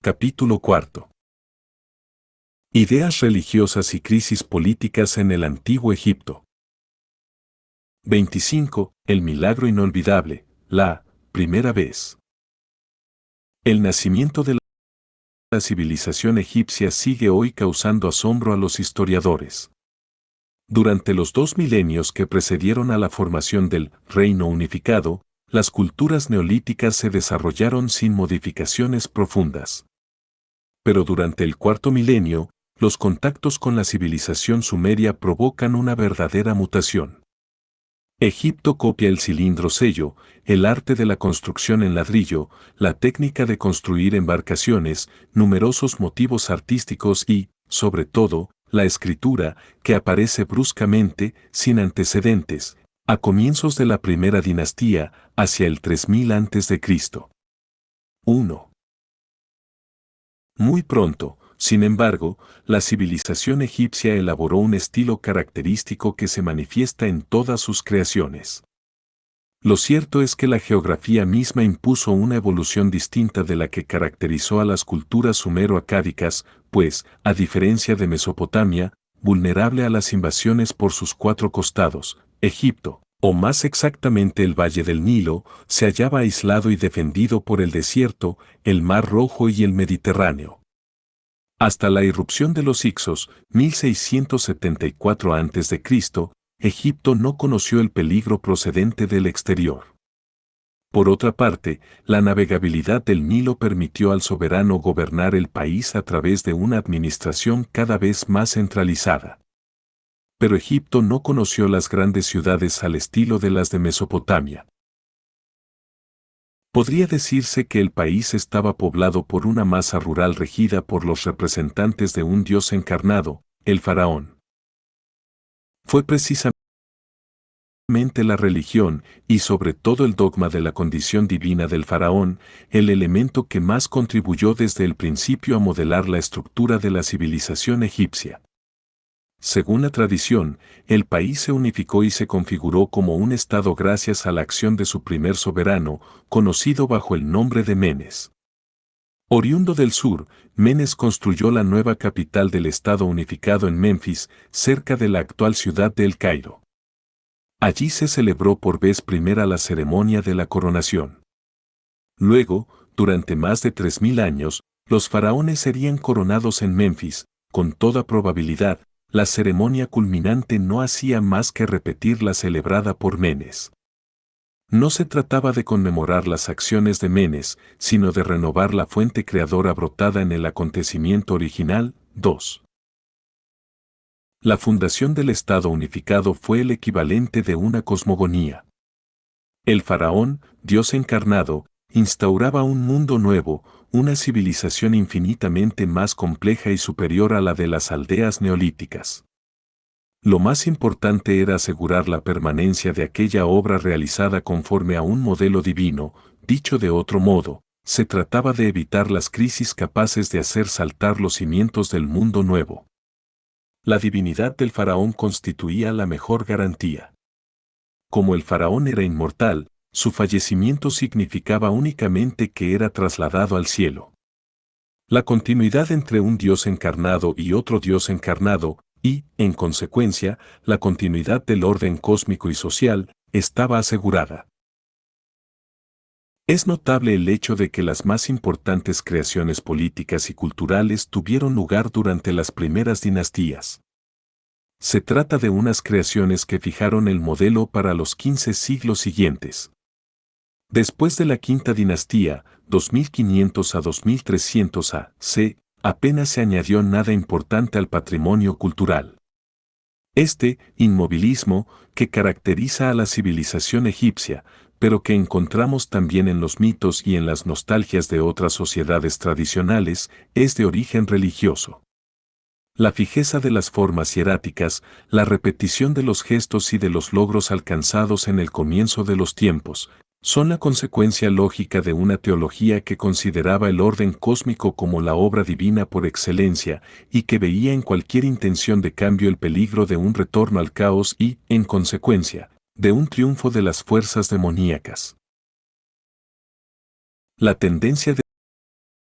Capítulo 4. Ideas religiosas y crisis políticas en el Antiguo Egipto. 25. El milagro inolvidable, la primera vez. El nacimiento de la civilización egipcia sigue hoy causando asombro a los historiadores. Durante los 2 milenios que precedieron a la formación del Reino Unificado, las culturas neolíticas se desarrollaron sin modificaciones profundas. Pero durante el 4.º milenio, los contactos con la civilización sumeria provocan una verdadera mutación. Egipto copia el cilindro sello, el arte de la construcción en ladrillo, la técnica de construir embarcaciones, numerosos motivos artísticos y, sobre todo, la escritura, que aparece bruscamente, sin antecedentes, a comienzos de la primera dinastía, hacia el 3000 a.C. 1. Muy pronto, sin embargo, la civilización egipcia elaboró un estilo característico que se manifiesta en todas sus creaciones. Lo cierto es que la geografía misma impuso una evolución distinta de la que caracterizó a las culturas sumero-acádicas, pues, a diferencia de Mesopotamia, vulnerable a las invasiones por sus 4 costados, Egipto, o más exactamente el Valle del Nilo, se hallaba aislado y defendido por el desierto, el Mar Rojo y el Mediterráneo. Hasta la irrupción de los Hicsos, 1674 a.C., Egipto no conoció el peligro procedente del exterior. Por otra parte, la navegabilidad del Nilo permitió al soberano gobernar el país a través de una administración cada vez más centralizada. Pero Egipto no conoció las grandes ciudades al estilo de las de Mesopotamia. Podría decirse que el país estaba poblado por una masa rural regida por los representantes de un dios encarnado, el faraón. Fue precisamente la religión, y sobre todo el dogma de la condición divina del faraón, el elemento que más contribuyó desde el principio a modelar la estructura de la civilización egipcia. Según la tradición, el país se unificó y se configuró como un estado gracias a la acción de su primer soberano, conocido bajo el nombre de Menes. Oriundo del sur, Menes construyó la nueva capital del estado unificado en Menfis, cerca de la actual ciudad de El Cairo. Allí se celebró por vez primera la ceremonia de la coronación. Luego, durante más de 3000 años, los faraones serían coronados en Menfis, con toda probabilidad. La ceremonia culminante no hacía más que repetir la celebrada por Menes. No se trataba de conmemorar las acciones de Menes, sino de renovar la fuente creadora brotada en el acontecimiento original. 2. La fundación del Estado unificado fue el equivalente de una cosmogonía. El faraón, Dios encarnado, instauraba un mundo nuevo, una civilización infinitamente más compleja y superior a la de las aldeas neolíticas. Lo más importante era asegurar la permanencia de aquella obra realizada conforme a un modelo divino, dicho de otro modo, se trataba de evitar las crisis capaces de hacer saltar los cimientos del mundo nuevo. La divinidad del faraón constituía la mejor garantía. Como el faraón era inmortal, su fallecimiento significaba únicamente que era trasladado al cielo. La continuidad entre un Dios encarnado y otro Dios encarnado, y, en consecuencia, la continuidad del orden cósmico y social, estaba asegurada. Es notable el hecho de que las más importantes creaciones políticas y culturales tuvieron lugar durante las primeras dinastías. Se trata de unas creaciones que fijaron el modelo para los 15 siglos siguientes. Después de la quinta dinastía, 2500 a 2300 a.C., apenas se añadió nada importante al patrimonio cultural. Este inmovilismo, que caracteriza a la civilización egipcia, pero que encontramos también en los mitos y en las nostalgias de otras sociedades tradicionales, es de origen religioso. La fijeza de las formas hieráticas, la repetición de los gestos y de los logros alcanzados en el comienzo de los tiempos, son la consecuencia lógica de una teología que consideraba el orden cósmico como la obra divina por excelencia y que veía en cualquier intención de cambio el peligro de un retorno al caos y, en consecuencia, de un triunfo de las fuerzas demoníacas. La tendencia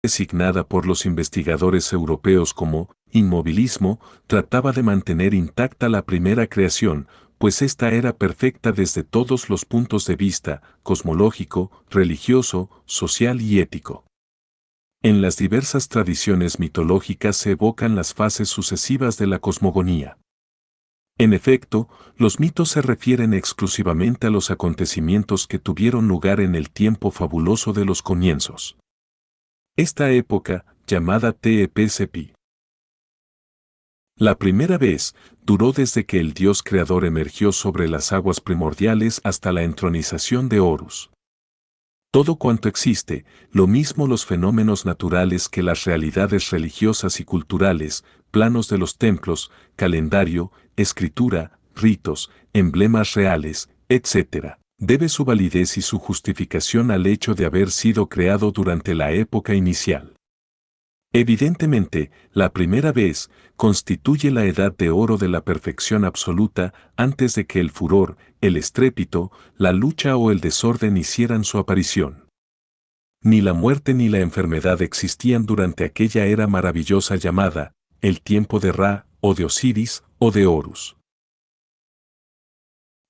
designada por los investigadores europeos como inmovilismo, trataba de mantener intacta la primera creación, pues ésta era perfecta desde todos los puntos de vista, cosmológico, religioso, social y ético. En las diversas tradiciones mitológicas se evocan las fases sucesivas de la cosmogonía. En efecto, los mitos se refieren exclusivamente a los acontecimientos que tuvieron lugar en el tiempo fabuloso de los comienzos. Esta época, llamada Tepsp. La primera vez, duró desde que el dios creador emergió sobre las aguas primordiales hasta la entronización de Horus. Todo cuanto existe, lo mismo los fenómenos naturales que las realidades religiosas y culturales, planos de los templos, calendario, escritura, ritos, emblemas reales, etc., debe su validez y su justificación al hecho de haber sido creado durante la época inicial. Evidentemente, la primera vez constituye la edad de oro de la perfección absoluta antes de que el furor, el estrépito, la lucha o el desorden hicieran su aparición. Ni la muerte ni la enfermedad existían durante aquella era maravillosa llamada el tiempo de Ra, o de Osiris, o de Horus.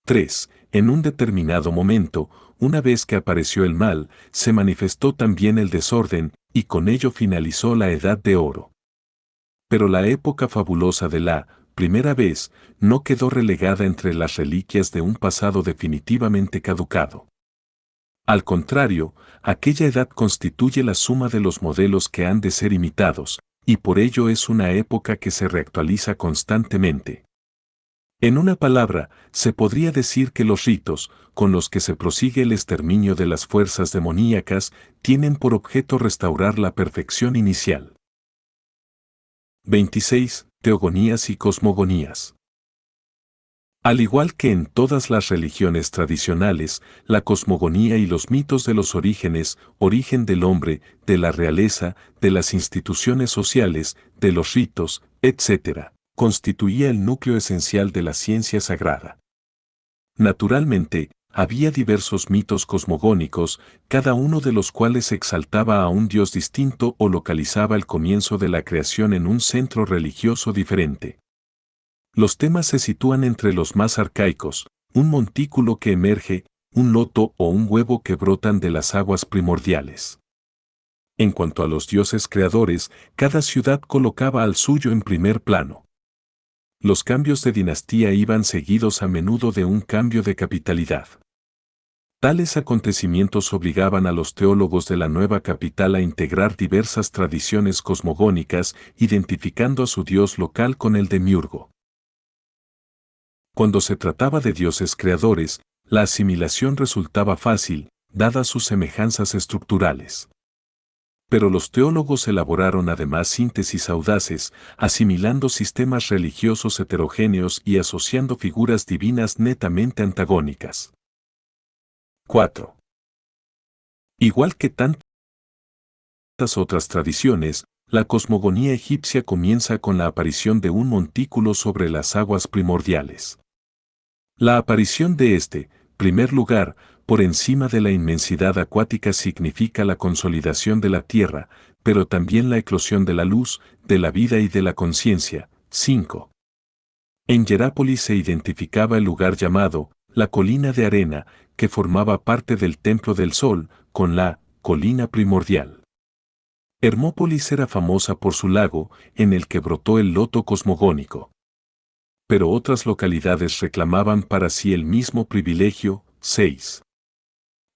3. En un determinado momento, una vez que apareció el mal, se manifestó también el desorden, y con ello finalizó la Edad de Oro. Pero la época fabulosa de la primera vez no quedó relegada entre las reliquias de un pasado definitivamente caducado. Al contrario, aquella edad constituye la suma de los modelos que han de ser imitados, y por ello es una época que se reactualiza constantemente. En una palabra, se podría decir que los ritos, con los que se prosigue el exterminio de las fuerzas demoníacas, tienen por objeto restaurar la perfección inicial. 26. Teogonías y cosmogonías. Al igual que en todas las religiones tradicionales, la cosmogonía y los mitos de los orígenes, origen del hombre, de la realeza, de las instituciones sociales, de los ritos, etc., constituía el núcleo esencial de la ciencia sagrada. Naturalmente, había diversos mitos cosmogónicos, cada uno de los cuales exaltaba a un dios distinto o localizaba el comienzo de la creación en un centro religioso diferente. Los temas se sitúan entre los más arcaicos, un montículo que emerge, un loto o un huevo que brotan de las aguas primordiales. En cuanto a los dioses creadores, cada ciudad colocaba al suyo en primer plano. Los cambios de dinastía iban seguidos a menudo de un cambio de capitalidad. Tales acontecimientos obligaban a los teólogos de la nueva capital a integrar diversas tradiciones cosmogónicas, identificando a su dios local con el demiurgo. Cuando se trataba de dioses creadores, la asimilación resultaba fácil, dadas sus semejanzas estructurales. Pero los teólogos elaboraron además síntesis audaces, asimilando sistemas religiosos heterogéneos y asociando figuras divinas netamente antagónicas. 4. Igual que tantas otras tradiciones, la cosmogonía egipcia comienza con la aparición de un montículo sobre las aguas primordiales. La aparición de este, primer lugar, por encima de la inmensidad acuática significa la consolidación de la tierra, pero también la eclosión de la luz, de la vida y de la conciencia. 5. En Hierápolis se identificaba el lugar llamado, la colina de arena, que formaba parte del templo del sol, con la colina primordial. Hermópolis era famosa por su lago, en el que brotó el loto cosmogónico. Pero otras localidades reclamaban para sí el mismo privilegio. 6.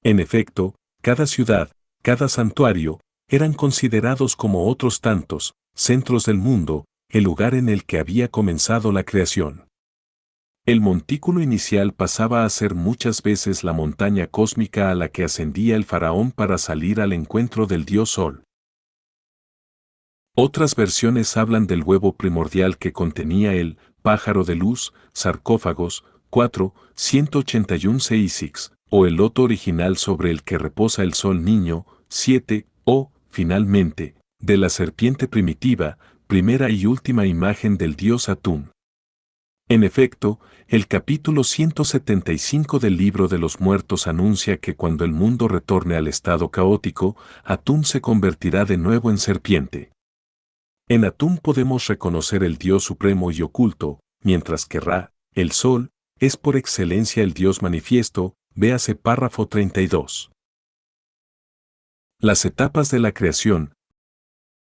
En efecto, cada ciudad, cada santuario, eran considerados como otros tantos, centros del mundo, el lugar en el que había comenzado la creación. El montículo inicial pasaba a ser muchas veces la montaña cósmica a la que ascendía el faraón para salir al encuentro del dios Sol. Otras versiones hablan del huevo primordial que contenía el pájaro de luz, sarcófagos, 4, 181-6, o el loto original sobre el que reposa el sol niño, 7, o, finalmente, de la serpiente primitiva, primera y última imagen del dios Atún. En efecto, el capítulo 175 del Libro de los Muertos anuncia que cuando el mundo retorne al estado caótico, Atum se convertirá de nuevo en serpiente. En Atum podemos reconocer el Dios supremo y oculto, mientras que Ra, el Sol, es por excelencia el Dios manifiesto, véase párrafo 32. Las etapas de la creación: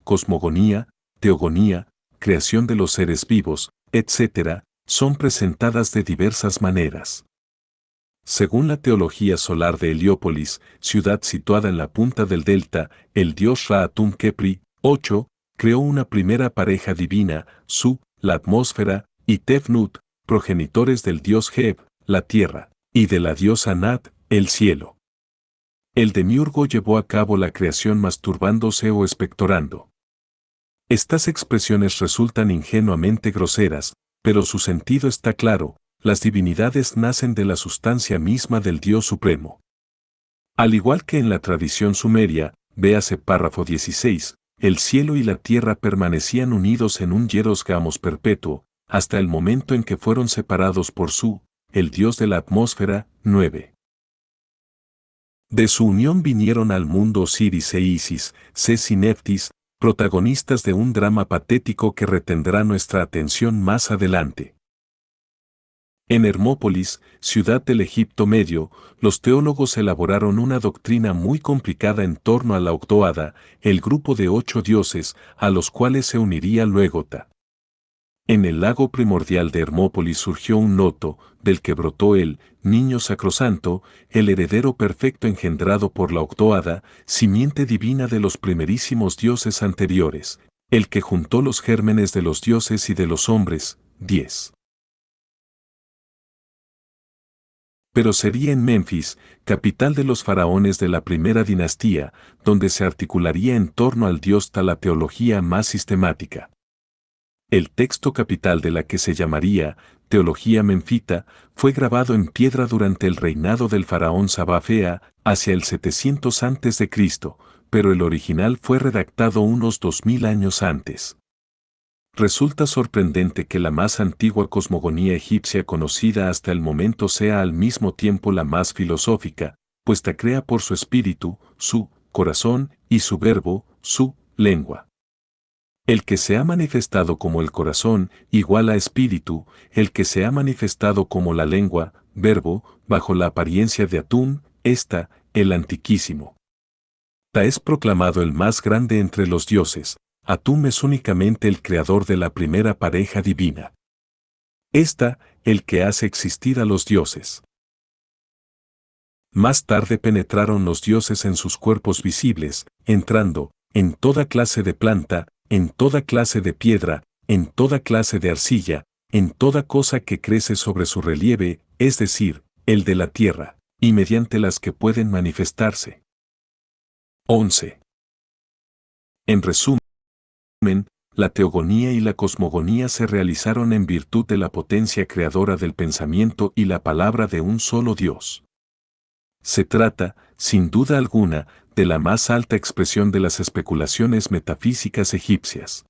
cosmogonía, teogonía, creación de los seres vivos, etc., son presentadas de diversas maneras. Según la teología solar de Heliópolis, ciudad situada en la punta del delta, el dios Ra-Atum Kepri, 8, creó una primera pareja divina, Su, la atmósfera, y Tefnut, progenitores del dios Heb, la tierra, y de la diosa Nat, el cielo. El demiurgo llevó a cabo la creación masturbándose o expectorando. Estas expresiones resultan ingenuamente groseras, pero su sentido está claro: las divinidades nacen de la sustancia misma del Dios Supremo. Al igual que en la tradición sumeria, véase párrafo 16, el cielo y la tierra permanecían unidos en un hieros gamos perpetuo, hasta el momento en que fueron separados por Su, el dios de la atmósfera. 9. De su unión vinieron al mundo Osiris e Isis, Ses y Neftis, protagonistas de un drama patético que retendrá nuestra atención más adelante. En Hermópolis, ciudad del Egipto Medio, los teólogos elaboraron una doctrina muy complicada en torno a la Octoada, el grupo de 8 dioses, a los cuales se uniría luego Ta. En el lago primordial de Hermópolis surgió un loto, del que brotó el niño sacrosanto, el heredero perfecto engendrado por la Octoada, simiente divina de los primerísimos dioses anteriores, el que juntó los gérmenes de los dioses y de los hombres. 10. Pero sería en Menfis, capital de los faraones de la primera dinastía, donde se articularía en torno al dios Ta la teología más sistemática. El texto capital de la que se llamaría Teología Menfita fue grabado en piedra durante el reinado del faraón Sabafea, hacia el 700 a.C., pero el original fue redactado unos 2000 años antes. Resulta sorprendente que la más antigua cosmogonía egipcia conocida hasta el momento sea al mismo tiempo la más filosófica, pues Ta crea por su espíritu, Su corazón, y su verbo, Su lengua. El que se ha manifestado como el corazón, igual a espíritu; el que se ha manifestado como la lengua, verbo, bajo la apariencia de Atum, esta, el antiquísimo. Ta es proclamado el más grande entre los dioses; Atum es únicamente el creador de la primera pareja divina. Esta, el que hace existir a los dioses. Más tarde penetraron los dioses en sus cuerpos visibles, entrando, en toda clase de planta, en toda clase de piedra, en toda clase de arcilla, en toda cosa que crece sobre su relieve, es decir, el de la tierra, y mediante las que pueden manifestarse. 11. En resumen, la teogonía y la cosmogonía se realizaron en virtud de la potencia creadora del pensamiento y la palabra de un solo Dios. Se trata, sin duda alguna, de la más alta expresión de las especulaciones metafísicas egipcias.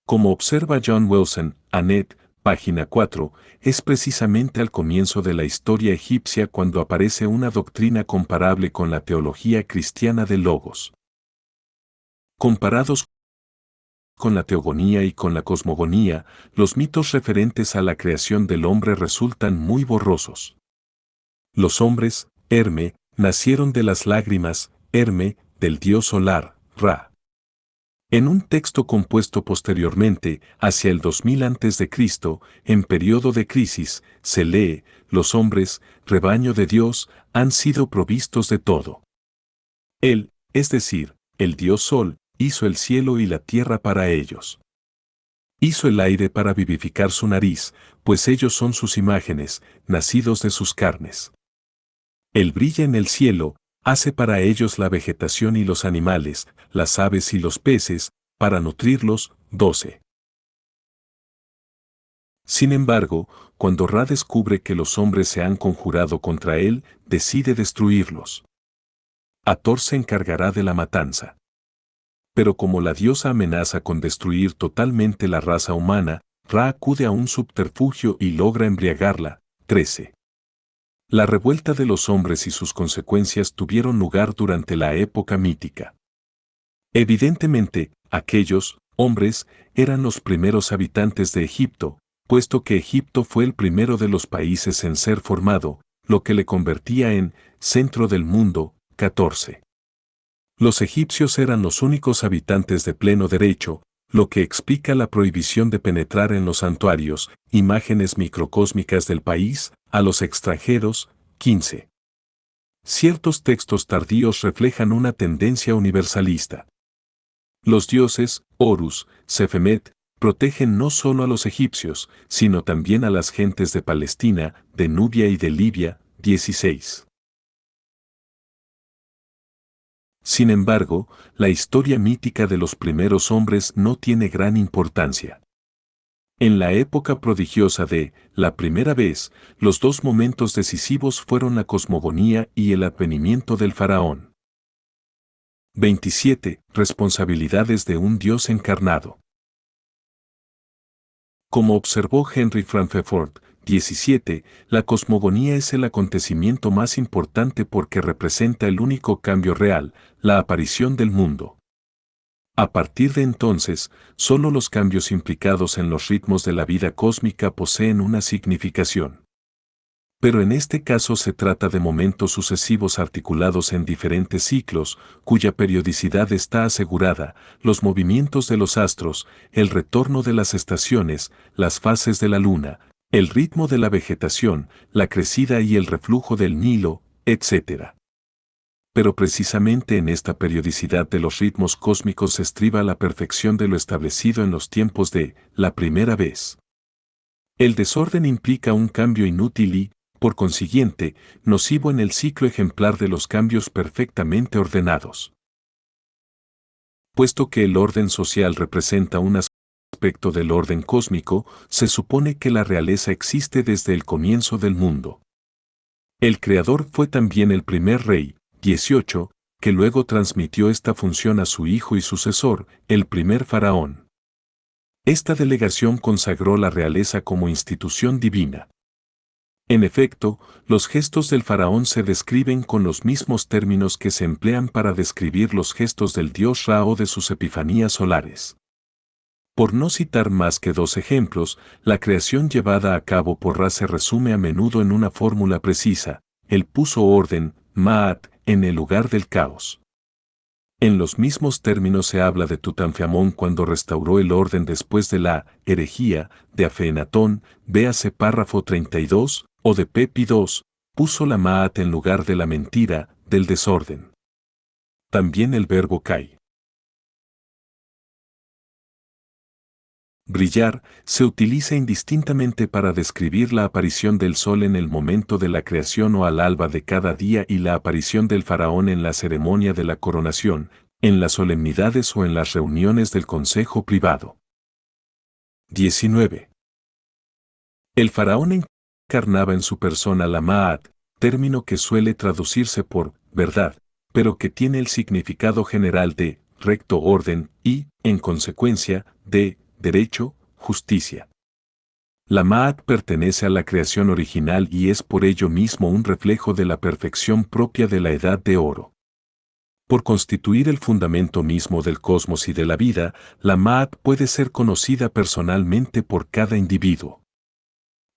Como observa John Wilson, Annette, página 4, es precisamente al comienzo de la historia egipcia cuando aparece una doctrina comparable con la teología cristiana del Logos. Comparados con la teogonía y con la cosmogonía, los mitos referentes a la creación del hombre resultan muy borrosos. Los hombres, Herme, nacieron de las lágrimas, Herme, del dios solar, Ra. En un texto compuesto posteriormente, hacia el 2000 a.C., en periodo de crisis, se lee: los hombres, rebaño de Dios, han sido provistos de todo. Él, es decir, el dios Sol, hizo el cielo y la tierra para ellos. Hizo el aire para vivificar su nariz, pues ellos son sus imágenes, nacidos de sus carnes. Él brilla en el cielo, hace para ellos la vegetación y los animales, las aves y los peces, para nutrirlos. 12. Sin embargo, cuando Ra descubre que los hombres se han conjurado contra él, decide destruirlos. Hathor se encargará de la matanza. Pero como la diosa amenaza con destruir totalmente la raza humana, Ra acude a un subterfugio y logra embriagarla. 13. La revuelta de los hombres y sus consecuencias tuvieron lugar durante la época mítica. Evidentemente, aquellos hombres eran los primeros habitantes de Egipto, puesto que Egipto fue el primero de los países en ser formado, lo que le convertía en centro del mundo. 14. Los egipcios eran los únicos habitantes de pleno derecho, lo que explica la prohibición de penetrar en los santuarios, imágenes microcósmicas del país, a los extranjeros. 15. Ciertos textos tardíos reflejan una tendencia universalista. Los dioses, Horus, Sefemet, protegen no solo a los egipcios, sino también a las gentes de Palestina, de Nubia y de Libia. 16. Sin embargo, la historia mítica de los primeros hombres no tiene gran importancia. En la época prodigiosa de la primera vez, los dos momentos decisivos fueron la cosmogonía y el advenimiento del faraón. 27. Responsabilidades de un Dios encarnado. Como observó Henry Frankfurt, 17, la cosmogonía es el acontecimiento más importante porque representa el único cambio real, la aparición del mundo. A partir de entonces, solo los cambios implicados en los ritmos de la vida cósmica poseen una significación. Pero en este caso se trata de momentos sucesivos articulados en diferentes ciclos, cuya periodicidad está asegurada, los movimientos de los astros, el retorno de las estaciones, las fases de la luna, el ritmo de la vegetación, la crecida y el reflujo del Nilo, etc. Pero precisamente en esta periodicidad de los ritmos cósmicos se estriba la perfección de lo establecido en los tiempos de la primera vez. El desorden implica un cambio inútil y, por consiguiente, nocivo en el ciclo ejemplar de los cambios perfectamente ordenados. Puesto que el orden social representa un aspecto del orden cósmico, se supone que la realeza existe desde el comienzo del mundo. El Creador fue también el primer rey, 18, que luego transmitió esta función a su hijo y sucesor, el primer faraón. Esta delegación consagró la realeza como institución divina. En efecto, los gestos del faraón se describen con los mismos términos que se emplean para describir los gestos del dios Ra o de sus epifanías solares. Por no citar más que dos ejemplos, la creación llevada a cabo por Ra se resume a menudo en una fórmula precisa: él puso orden, Ma'at, en el lugar del caos. En los mismos términos se habla de Tutankamón cuando restauró el orden después de la herejía de Afenatón, véase párrafo 32, o de Pepi II, puso la Ma'at en lugar de la mentira, del desorden. También el verbo kai. Brillar se utiliza indistintamente para describir la aparición del sol en el momento de la creación o al alba de cada día y la aparición del faraón en la ceremonia de la coronación, en las solemnidades o en las reuniones del consejo privado. 19. El faraón encarnaba en su persona la Ma'at, término que suele traducirse por verdad, pero que tiene el significado general de recto orden y, en consecuencia, de derecho, justicia. La Ma'at pertenece a la creación original y es por ello mismo un reflejo de la perfección propia de la Edad de Oro. Por constituir el fundamento mismo del cosmos y de la vida, la Ma'at puede ser conocida personalmente por cada individuo.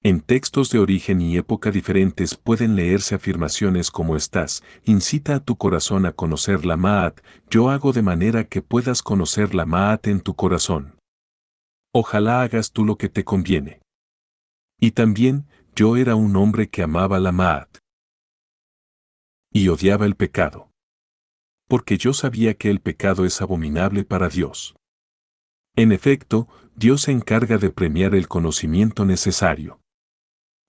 En textos de origen y época diferentes pueden leerse afirmaciones como estas: incita a tu corazón a conocer la Ma'at, yo hago de manera que puedas conocer la Ma'at en tu corazón. Ojalá hagas tú lo que te conviene. Y también, yo era un hombre que amaba la Ma'at. Y odiaba el pecado. Porque yo sabía que el pecado es abominable para Dios. En efecto, Dios se encarga de premiar el conocimiento necesario.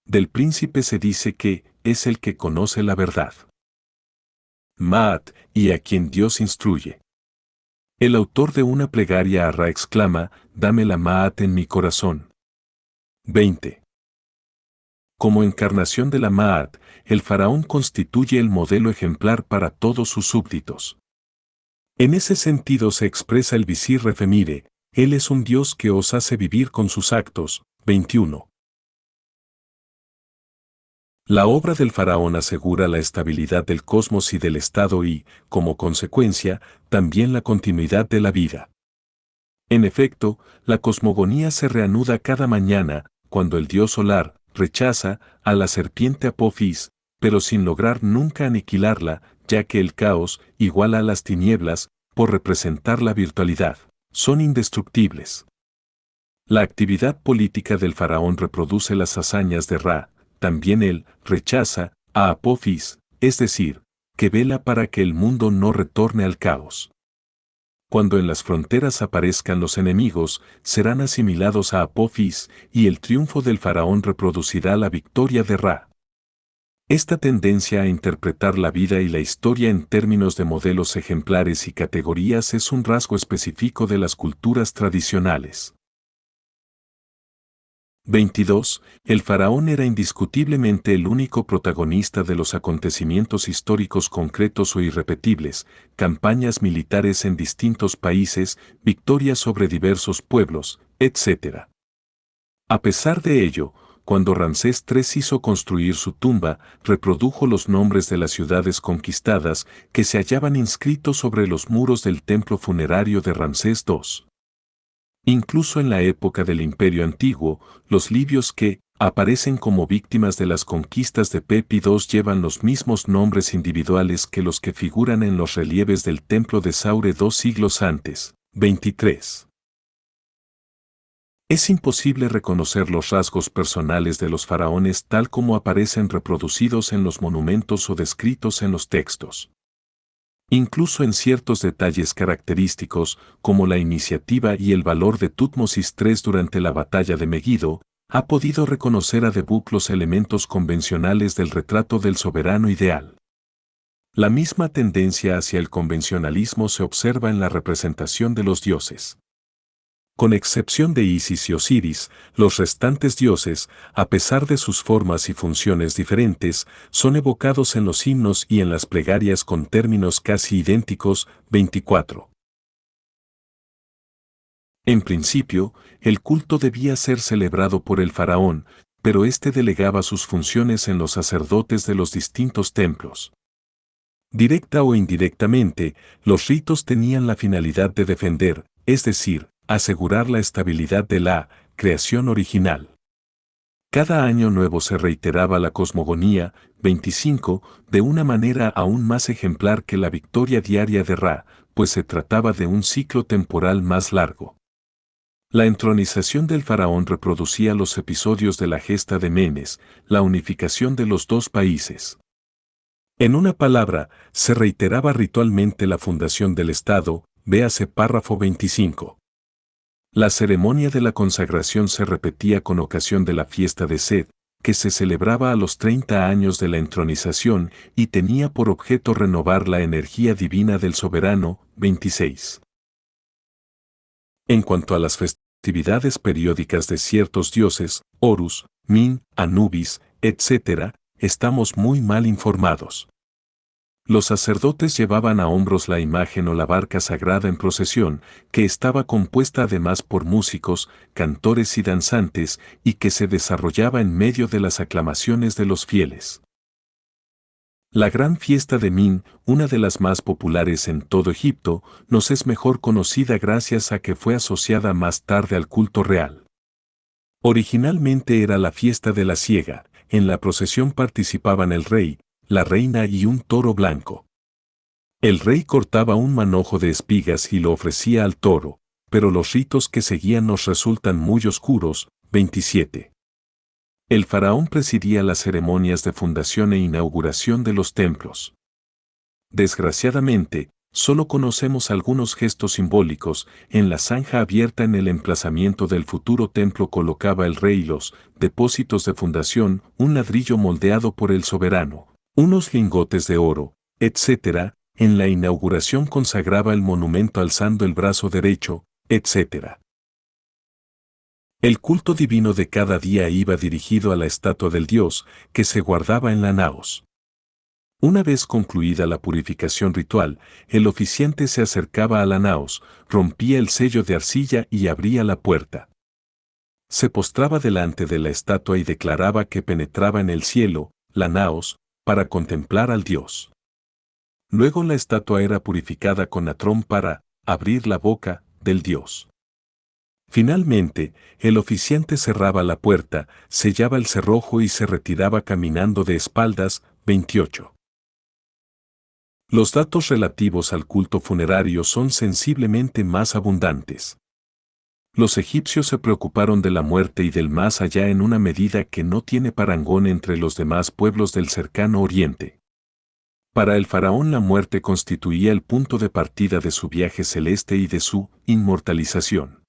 Del príncipe se dice que es el que conoce la verdad. Ma'at, y a quien Dios instruye. El autor de una plegaria a Ra exclama: dame la Ma'at en mi corazón. 20. Como encarnación de la Ma'at, el faraón constituye el modelo ejemplar para todos sus súbditos. En ese sentido se expresa el visir Refemire, Él es un Dios que os hace vivir con sus actos. 21. La obra del faraón asegura la estabilidad del cosmos y del Estado y, como consecuencia, también la continuidad de la vida. En efecto, la cosmogonía se reanuda cada mañana, cuando el dios solar rechaza a la serpiente Apophis, pero sin lograr nunca aniquilarla, ya que el caos, igual a las tinieblas, por representar la virtualidad, son indestructibles. La actividad política del faraón reproduce las hazañas de Ra, también él rechaza a Apophis, es decir, que vela para que el mundo no retorne al caos. Cuando en las fronteras aparezcan los enemigos, serán asimilados a Apophis y el triunfo del faraón reproducirá la victoria de Ra. Esta tendencia a interpretar la vida y la historia en términos de modelos ejemplares y categorías es un rasgo específico de las culturas tradicionales. 22. El faraón era indiscutiblemente el único protagonista de los acontecimientos históricos concretos o irrepetibles, campañas militares en distintos países, victorias sobre diversos pueblos, etc. A pesar de ello, cuando Ramsés III hizo construir su tumba, reprodujo los nombres de las ciudades conquistadas que se hallaban inscritos sobre los muros del templo funerario de Ramsés II. Incluso en la época del Imperio Antiguo, los libios que aparecen como víctimas de las conquistas de Pepi II llevan los mismos nombres individuales que los que figuran en los relieves del templo de Saure 2 siglos antes. 23. Es imposible reconocer los rasgos personales de los faraones tal como aparecen reproducidos en los monumentos o descritos en los textos. Incluso en ciertos detalles característicos, como la iniciativa y el valor de Tutmosis III durante la batalla de Megiddo, ha podido reconocer a Debug los elementos convencionales del retrato del soberano ideal. La misma tendencia hacia el convencionalismo se observa en la representación de los dioses. Con excepción de Isis y Osiris, los restantes dioses, a pesar de sus formas y funciones diferentes, son evocados en los himnos y en las plegarias con términos casi idénticos. 24. En principio, el culto debía ser celebrado por el faraón, pero éste delegaba sus funciones en los sacerdotes de los distintos templos. Directa o indirectamente, los ritos tenían la finalidad de defender, es decir, asegurar la estabilidad de la creación original. Cada año nuevo se reiteraba la cosmogonía, 25, de una manera aún más ejemplar que la victoria diaria de Ra, pues se trataba de un ciclo temporal más largo. La entronización del faraón reproducía los episodios de la gesta de Menes, la unificación de los dos países. En una palabra, se reiteraba ritualmente la fundación del Estado, véase párrafo 25. La ceremonia de la consagración se repetía con ocasión de la fiesta de Sed, que se celebraba a los 30 años de la entronización y tenía por objeto renovar la energía divina del soberano. 26. En cuanto a las festividades periódicas de ciertos dioses, Horus, Min, Anubis, etc., estamos muy mal informados. Los sacerdotes llevaban a hombros la imagen o la barca sagrada en procesión, que estaba compuesta además por músicos, cantores y danzantes, y que se desarrollaba en medio de las aclamaciones de los fieles. La gran fiesta de Min, una de las más populares en todo Egipto, nos es mejor conocida gracias a que fue asociada más tarde al culto real. Originalmente era la fiesta de la siega, en la procesión participaban el rey, la reina y un toro blanco. El rey cortaba un manojo de espigas y lo ofrecía al toro, pero los ritos que seguían nos resultan muy oscuros. 27. El faraón presidía las ceremonias de fundación e inauguración de los templos. Desgraciadamente, solo conocemos algunos gestos simbólicos. En la zanja abierta en el emplazamiento del futuro templo colocaba el rey los depósitos de fundación, un ladrillo moldeado por el soberano, unos lingotes de oro, etc. En la inauguración consagraba el monumento alzando el brazo derecho, etc. El culto divino de cada día iba dirigido a la estatua del dios, que se guardaba en la naos. Una vez concluida la purificación ritual, el oficiante se acercaba a la naos, rompía el sello de arcilla y abría la puerta. Se postraba delante de la estatua y declaraba que penetraba en el cielo, la naos, para contemplar al dios. Luego la estatua era purificada con atrón para abrir la boca del dios. Finalmente, el oficiante cerraba la puerta, sellaba el cerrojo y se retiraba caminando de espaldas. 28. Los datos relativos al culto funerario son sensiblemente más abundantes. Los egipcios se preocuparon de la muerte y del más allá en una medida que no tiene parangón entre los demás pueblos del cercano oriente. Para el faraón la muerte constituía el punto de partida de su viaje celeste y de su inmortalización.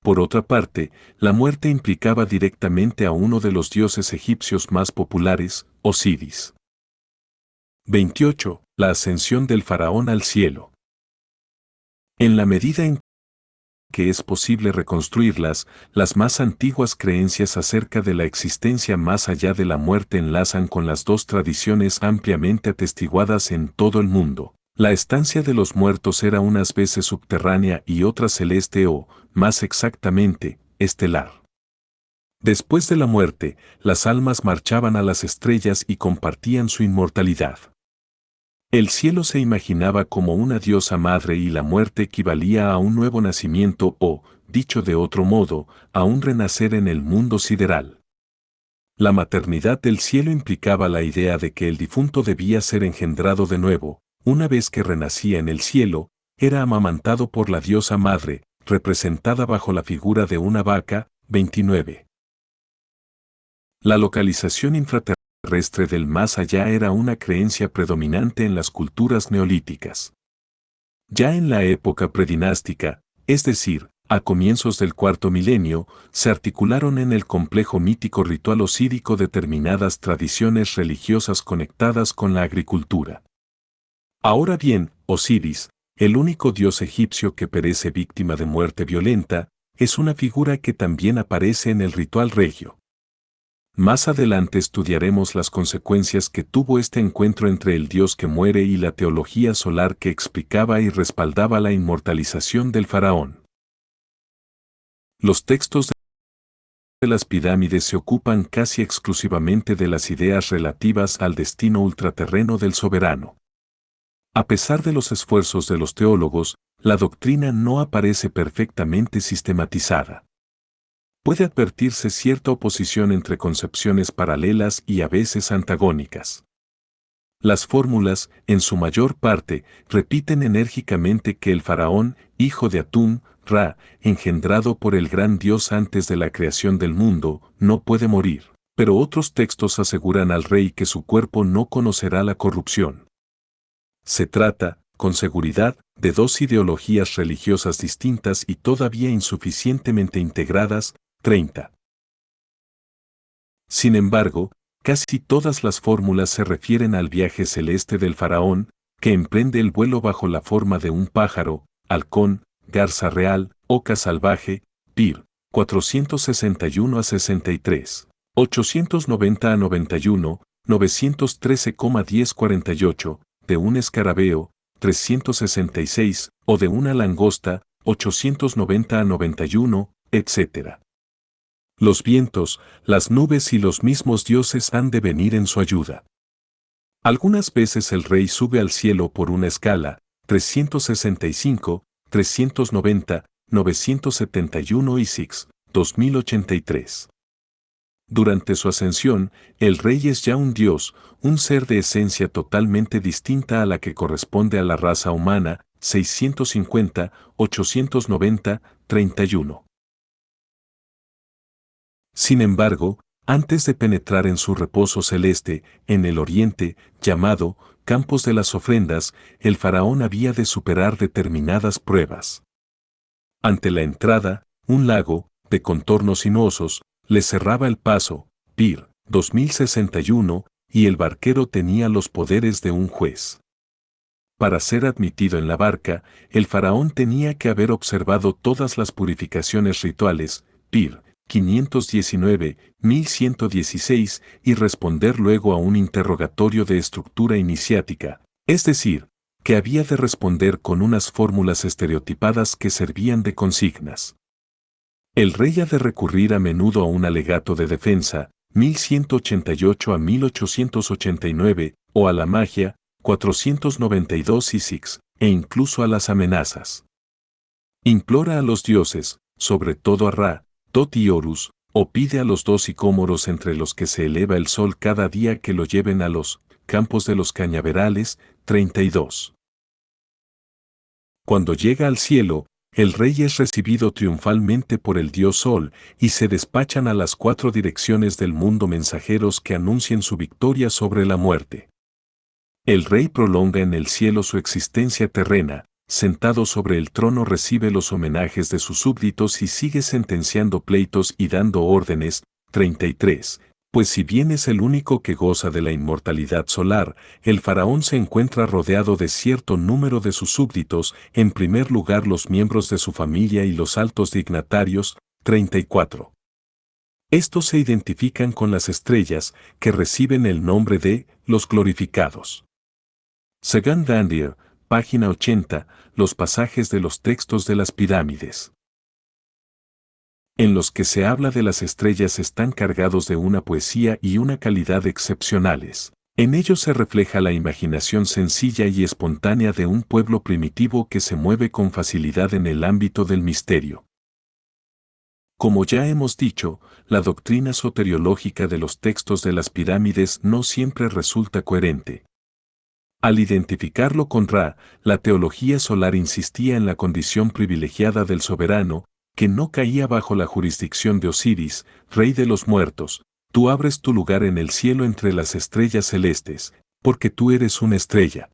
Por otra parte, la muerte implicaba directamente a uno de los dioses egipcios más populares, Osiris. 28. La ascensión del faraón al cielo. En la medida en que es posible reconstruirlas, las más antiguas creencias acerca de la existencia más allá de la muerte enlazan con las dos tradiciones ampliamente atestiguadas en todo el mundo. La estancia de los muertos era unas veces subterránea y otras celeste o, más exactamente, estelar. Después de la muerte, las almas marchaban a las estrellas y compartían su inmortalidad. El cielo se imaginaba como una diosa madre y la muerte equivalía a un nuevo nacimiento o, dicho de otro modo, a un renacer en el mundo sideral. La maternidad del cielo implicaba la idea de que el difunto debía ser engendrado de nuevo, una vez que renacía en el cielo, era amamantado por la diosa madre, representada bajo la figura de una vaca. 29. La localización infraterrestre del más allá era una creencia predominante en las culturas neolíticas. Ya en la época predinástica, es decir, a comienzos del cuarto milenio, se articularon en el complejo mítico ritual osírico determinadas tradiciones religiosas conectadas con la agricultura. Ahora bien, Osiris, el único dios egipcio que perece víctima de muerte violenta, es una figura que también aparece en el ritual regio. Más adelante estudiaremos las consecuencias que tuvo este encuentro entre el dios que muere y la teología solar que explicaba y respaldaba la inmortalización del faraón. Los textos de las pirámides se ocupan casi exclusivamente de las ideas relativas al destino ultraterreno del soberano. A pesar de los esfuerzos de los teólogos, la doctrina no aparece perfectamente sistematizada. Puede advertirse cierta oposición entre concepciones paralelas y a veces antagónicas. Las fórmulas, en su mayor parte, repiten enérgicamente que el faraón, hijo de Atún, Ra, engendrado por el gran dios antes de la creación del mundo, no puede morir, pero otros textos aseguran al rey que su cuerpo no conocerá la corrupción. Se trata, con seguridad, de dos ideologías religiosas distintas y todavía insuficientemente integradas. 30. Sin embargo, casi todas las fórmulas se refieren al viaje celeste del faraón, que emprende el vuelo bajo la forma de un pájaro, halcón, garza real, oca salvaje, pir, 461 a 63, 890 a 91, 913,1048, de un escarabeo, 366, o de una langosta, 890 a 91, etc. Los vientos, las nubes y los mismos dioses han de venir en su ayuda. Algunas veces el rey sube al cielo por una escala, 365, 390, 971 y 6, 2083. Durante su ascensión, el rey es ya un dios, un ser de esencia totalmente distinta a la que corresponde a la raza humana, 650, 890, 31. Sin embargo, antes de penetrar en su reposo celeste, en el oriente, llamado Campos de las Ofrendas, el faraón había de superar determinadas pruebas. Ante la entrada, un lago, de contornos sinuosos, le cerraba el paso, Pir, 2061, y el barquero tenía los poderes de un juez. Para ser admitido en la barca, el faraón tenía que haber observado todas las purificaciones rituales, Pir, 519-1116 y responder luego a un interrogatorio de estructura iniciática, es decir, que había de responder con unas fórmulas estereotipadas que servían de consignas. El rey ha de recurrir a menudo a un alegato de defensa, 1188 a 1889, o a la magia, 492 y 6, e incluso a las amenazas. Implora a los dioses, sobre todo a Ra, Tot y Horus, o pide a los dos sicómoros entre los que se eleva el sol cada día que lo lleven a los campos de los cañaverales, 32. Cuando llega al cielo, el rey es recibido triunfalmente por el dios Sol y se despachan a las 4 direcciones del mundo mensajeros que anuncien su victoria sobre la muerte. El rey prolonga en el cielo su existencia terrena, sentado sobre el trono recibe los homenajes de sus súbditos y sigue sentenciando pleitos y dando órdenes, 33. Pues si bien es el único que goza de la inmortalidad solar, el faraón se encuentra rodeado de cierto número de sus súbditos, en primer lugar los miembros de su familia y los altos dignatarios, 34. Estos se identifican con las estrellas, que reciben el nombre de los glorificados. Segan Dandier, página 80, los pasajes de los textos de las pirámides en los que se habla de las estrellas están cargados de una poesía y una calidad excepcionales. En ellos se refleja la imaginación sencilla y espontánea de un pueblo primitivo que se mueve con facilidad en el ámbito del misterio. Como ya hemos dicho, la doctrina soteriológica de los textos de las pirámides no siempre resulta coherente. Al identificarlo con Ra, la teología solar insistía en la condición privilegiada del soberano, que no caía bajo la jurisdicción de Osiris, rey de los muertos. Tú abres tu lugar en el cielo entre las estrellas celestes, porque tú eres una estrella.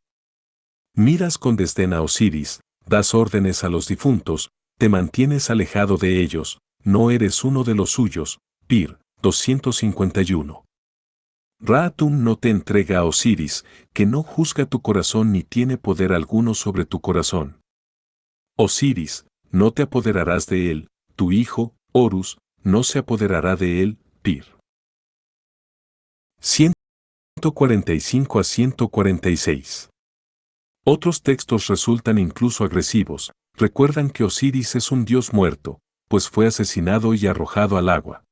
Miras con desdén a Osiris, das órdenes a los difuntos, te mantienes alejado de ellos, no eres uno de los suyos. Pir, 251. Ra-Atum no te entrega a Osiris, que no juzga tu corazón ni tiene poder alguno sobre tu corazón. Osiris, no te apoderarás de él, tu hijo, Horus, no se apoderará de él, Pir. 145 a 146. Otros textos resultan incluso agresivos, recuerdan que Osiris es un dios muerto, pues fue asesinado y arrojado al agua.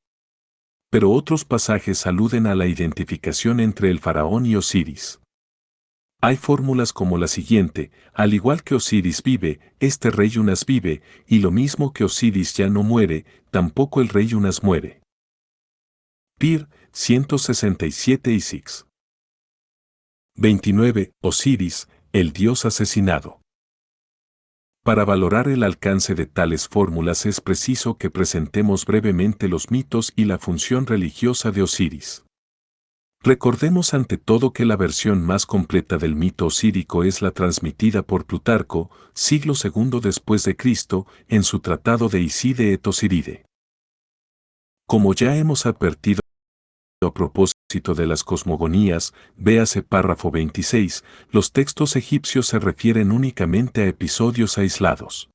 Pero otros pasajes aluden a la identificación entre el faraón y Osiris. Hay fórmulas como la siguiente: al igual que Osiris vive, este rey Unas vive, y lo mismo que Osiris ya no muere, tampoco el rey Unas muere. Pir, 167 y 6. 29. Osiris, el dios asesinado. Para valorar el alcance de tales fórmulas es preciso que presentemos brevemente los mitos y la función religiosa de Osiris. Recordemos ante todo que la versión más completa del mito osírico es la transmitida por Plutarco, siglo II después de Cristo, en su tratado de Iside et Osiride. Como ya hemos advertido a propósito de las cosmogonías, véase párrafo 26, los textos egipcios se refieren únicamente a episodios aislados.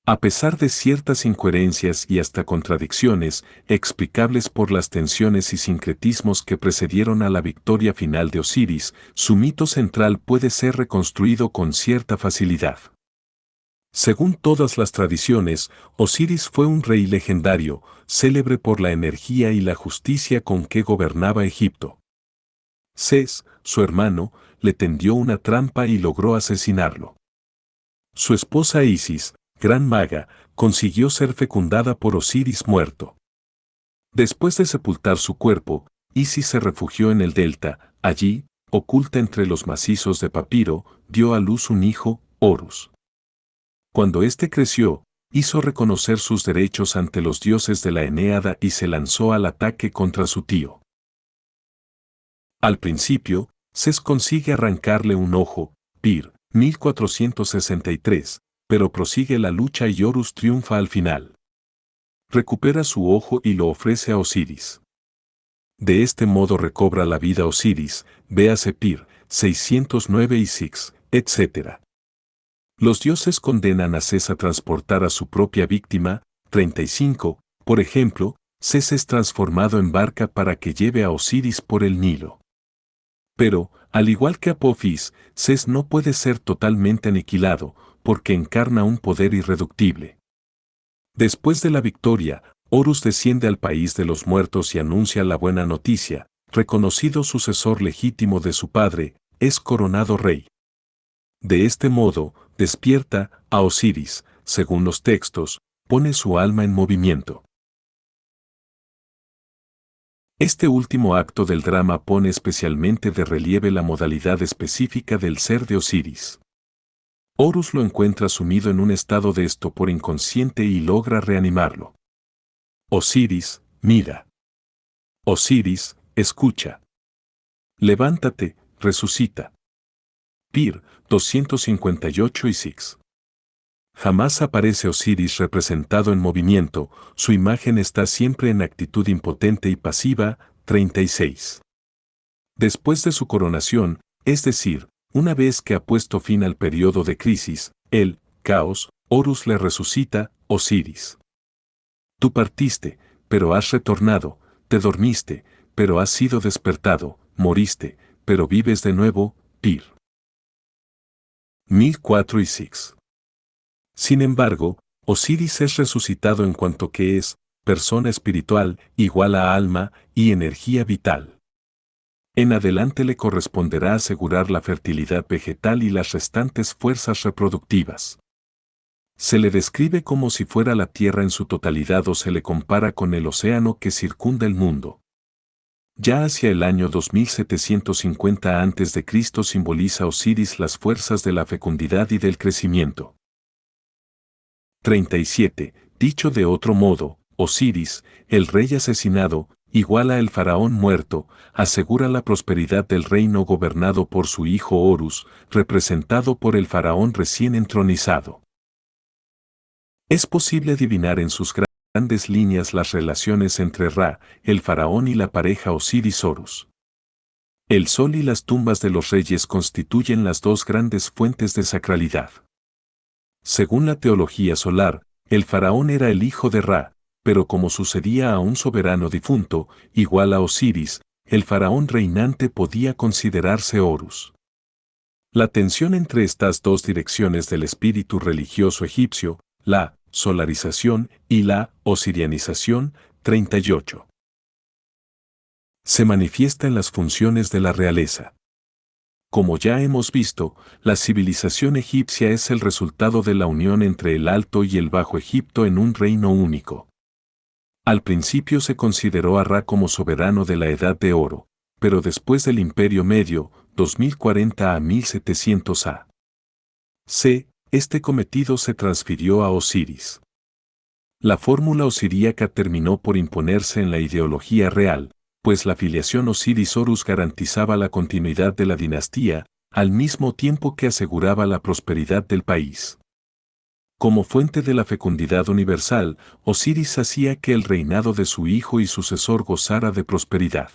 A pesar de ciertas incoherencias y hasta contradicciones, explicables por las tensiones y sincretismos que precedieron a la victoria final de Osiris, su mito central puede ser reconstruido con cierta facilidad. Según todas las tradiciones, Osiris fue un rey legendario, célebre por la energía y la justicia con que gobernaba Egipto. Ses, su hermano, le tendió una trampa y logró asesinarlo. Su esposa Isis, gran maga, consiguió ser fecundada por Osiris muerto. Después de sepultar su cuerpo, Isis se refugió en el delta, allí, oculta entre los macizos de papiro, dio a luz un hijo, Horus. Cuando éste creció, hizo reconocer sus derechos ante los dioses de la Eneada y se lanzó al ataque contra su tío. Al principio, Ses consigue arrancarle un ojo, Pir, 1463, pero prosigue la lucha y Horus triunfa al final. Recupera su ojo y lo ofrece a Osiris. De este modo recobra la vida Osiris, véase Pir, 609 y 6, etc. Los dioses condenan a Ses a transportar a su propia víctima, 35, Por ejemplo, Sés es transformado en barca para que lleve a Osiris por el Nilo. Pero, al igual que Apophis, Sés no puede ser totalmente aniquilado, porque encarna un poder irreductible. Después de la victoria, Horus desciende al país de los muertos y anuncia la buena noticia: reconocido sucesor legítimo de su padre, es coronado rey. De este modo, despierta a Osiris, según los textos, pone su alma en movimiento. Este último acto del drama pone especialmente de relieve la modalidad específica del ser de Osiris. Horus lo encuentra sumido en un estado de estupor inconsciente y logra reanimarlo. Osiris, mira. Osiris, escucha. Levántate, resucita. Pir, 258 y 6. Jamás aparece Osiris representado en movimiento, su imagen está siempre en actitud impotente y pasiva, 36. Después de su coronación, es decir, una vez que ha puesto fin al periodo de crisis, el caos, Horus le resucita: Osiris. Tú partiste, pero has retornado, te dormiste, pero has sido despertado, moriste, pero vives de nuevo, Pir. 1004 y 6. Sin embargo, Osiris es resucitado en cuanto que es persona espiritual, igual a alma y energía vital. En adelante le corresponderá asegurar la fertilidad vegetal y las restantes fuerzas reproductivas. Se le describe como si fuera la tierra en su totalidad o se le compara con el océano que circunda el mundo. Ya hacia el año 2750 a.C. simboliza Osiris las fuerzas de la fecundidad y del crecimiento. 37. Dicho de otro modo, Osiris, el rey asesinado, igual a el faraón muerto, asegura la prosperidad del reino gobernado por su hijo Horus, representado por el faraón recién entronizado. Es posible adivinar en sus grandes líneas las relaciones entre Ra, el faraón y la pareja Osiris-Horus. El sol y las tumbas de los reyes constituyen las dos grandes fuentes de sacralidad. Según la teología solar, el faraón era el hijo de Ra, pero como sucedía a un soberano difunto, igual a Osiris, el faraón reinante podía considerarse Horus. La tensión entre estas dos direcciones del espíritu religioso egipcio, la solarización y la osirianización, 38. Se manifiesta en las funciones de la realeza. Como ya hemos visto, la civilización egipcia es el resultado de la unión entre el Alto y el Bajo Egipto en un reino único. Al principio se consideró a Ra como soberano de la Edad de Oro, pero después del Imperio Medio, 2040 a 1700 a.C., este cometido se transfirió a Osiris. La fórmula osiríaca terminó por imponerse en la ideología real, pues la filiación Osiris-Horus garantizaba la continuidad de la dinastía, al mismo tiempo que aseguraba la prosperidad del país. Como fuente de la fecundidad universal, Osiris hacía que el reinado de su hijo y sucesor gozara de prosperidad.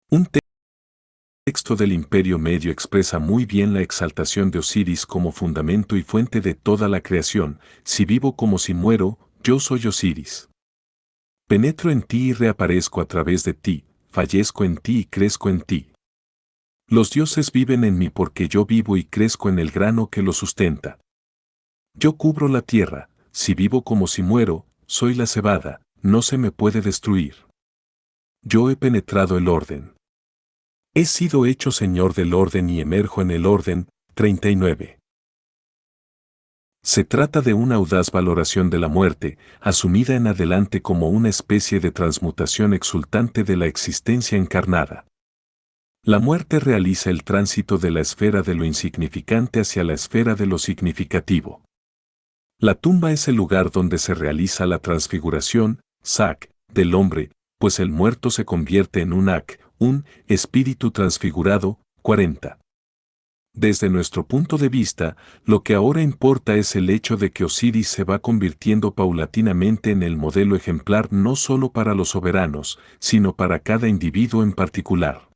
Un texto del Imperio Medio expresa muy bien la exaltación de Osiris como fundamento y fuente de toda la creación: si vivo como si muero, yo soy Osiris. Penetro en ti y reaparezco a través de ti, fallezco en ti y crezco en ti. Los dioses viven en mí porque yo vivo y crezco en el grano que lo sustenta. Yo cubro la tierra, si vivo como si muero, soy la cebada, no se me puede destruir. Yo he penetrado el orden. He sido hecho señor del orden y emerjo en el orden, 39. Se trata de una audaz valoración de la muerte, asumida en adelante como una especie de transmutación exultante de la existencia encarnada. La muerte realiza el tránsito de la esfera de lo insignificante hacia la esfera de lo significativo. La tumba es el lugar donde se realiza la transfiguración, Sak, del hombre, pues el muerto se convierte en un Ak, un espíritu transfigurado, 40. Desde nuestro punto de vista, lo que ahora importa es el hecho de que Osiris se va convirtiendo paulatinamente en el modelo ejemplar no solo para los soberanos, sino para cada individuo en particular.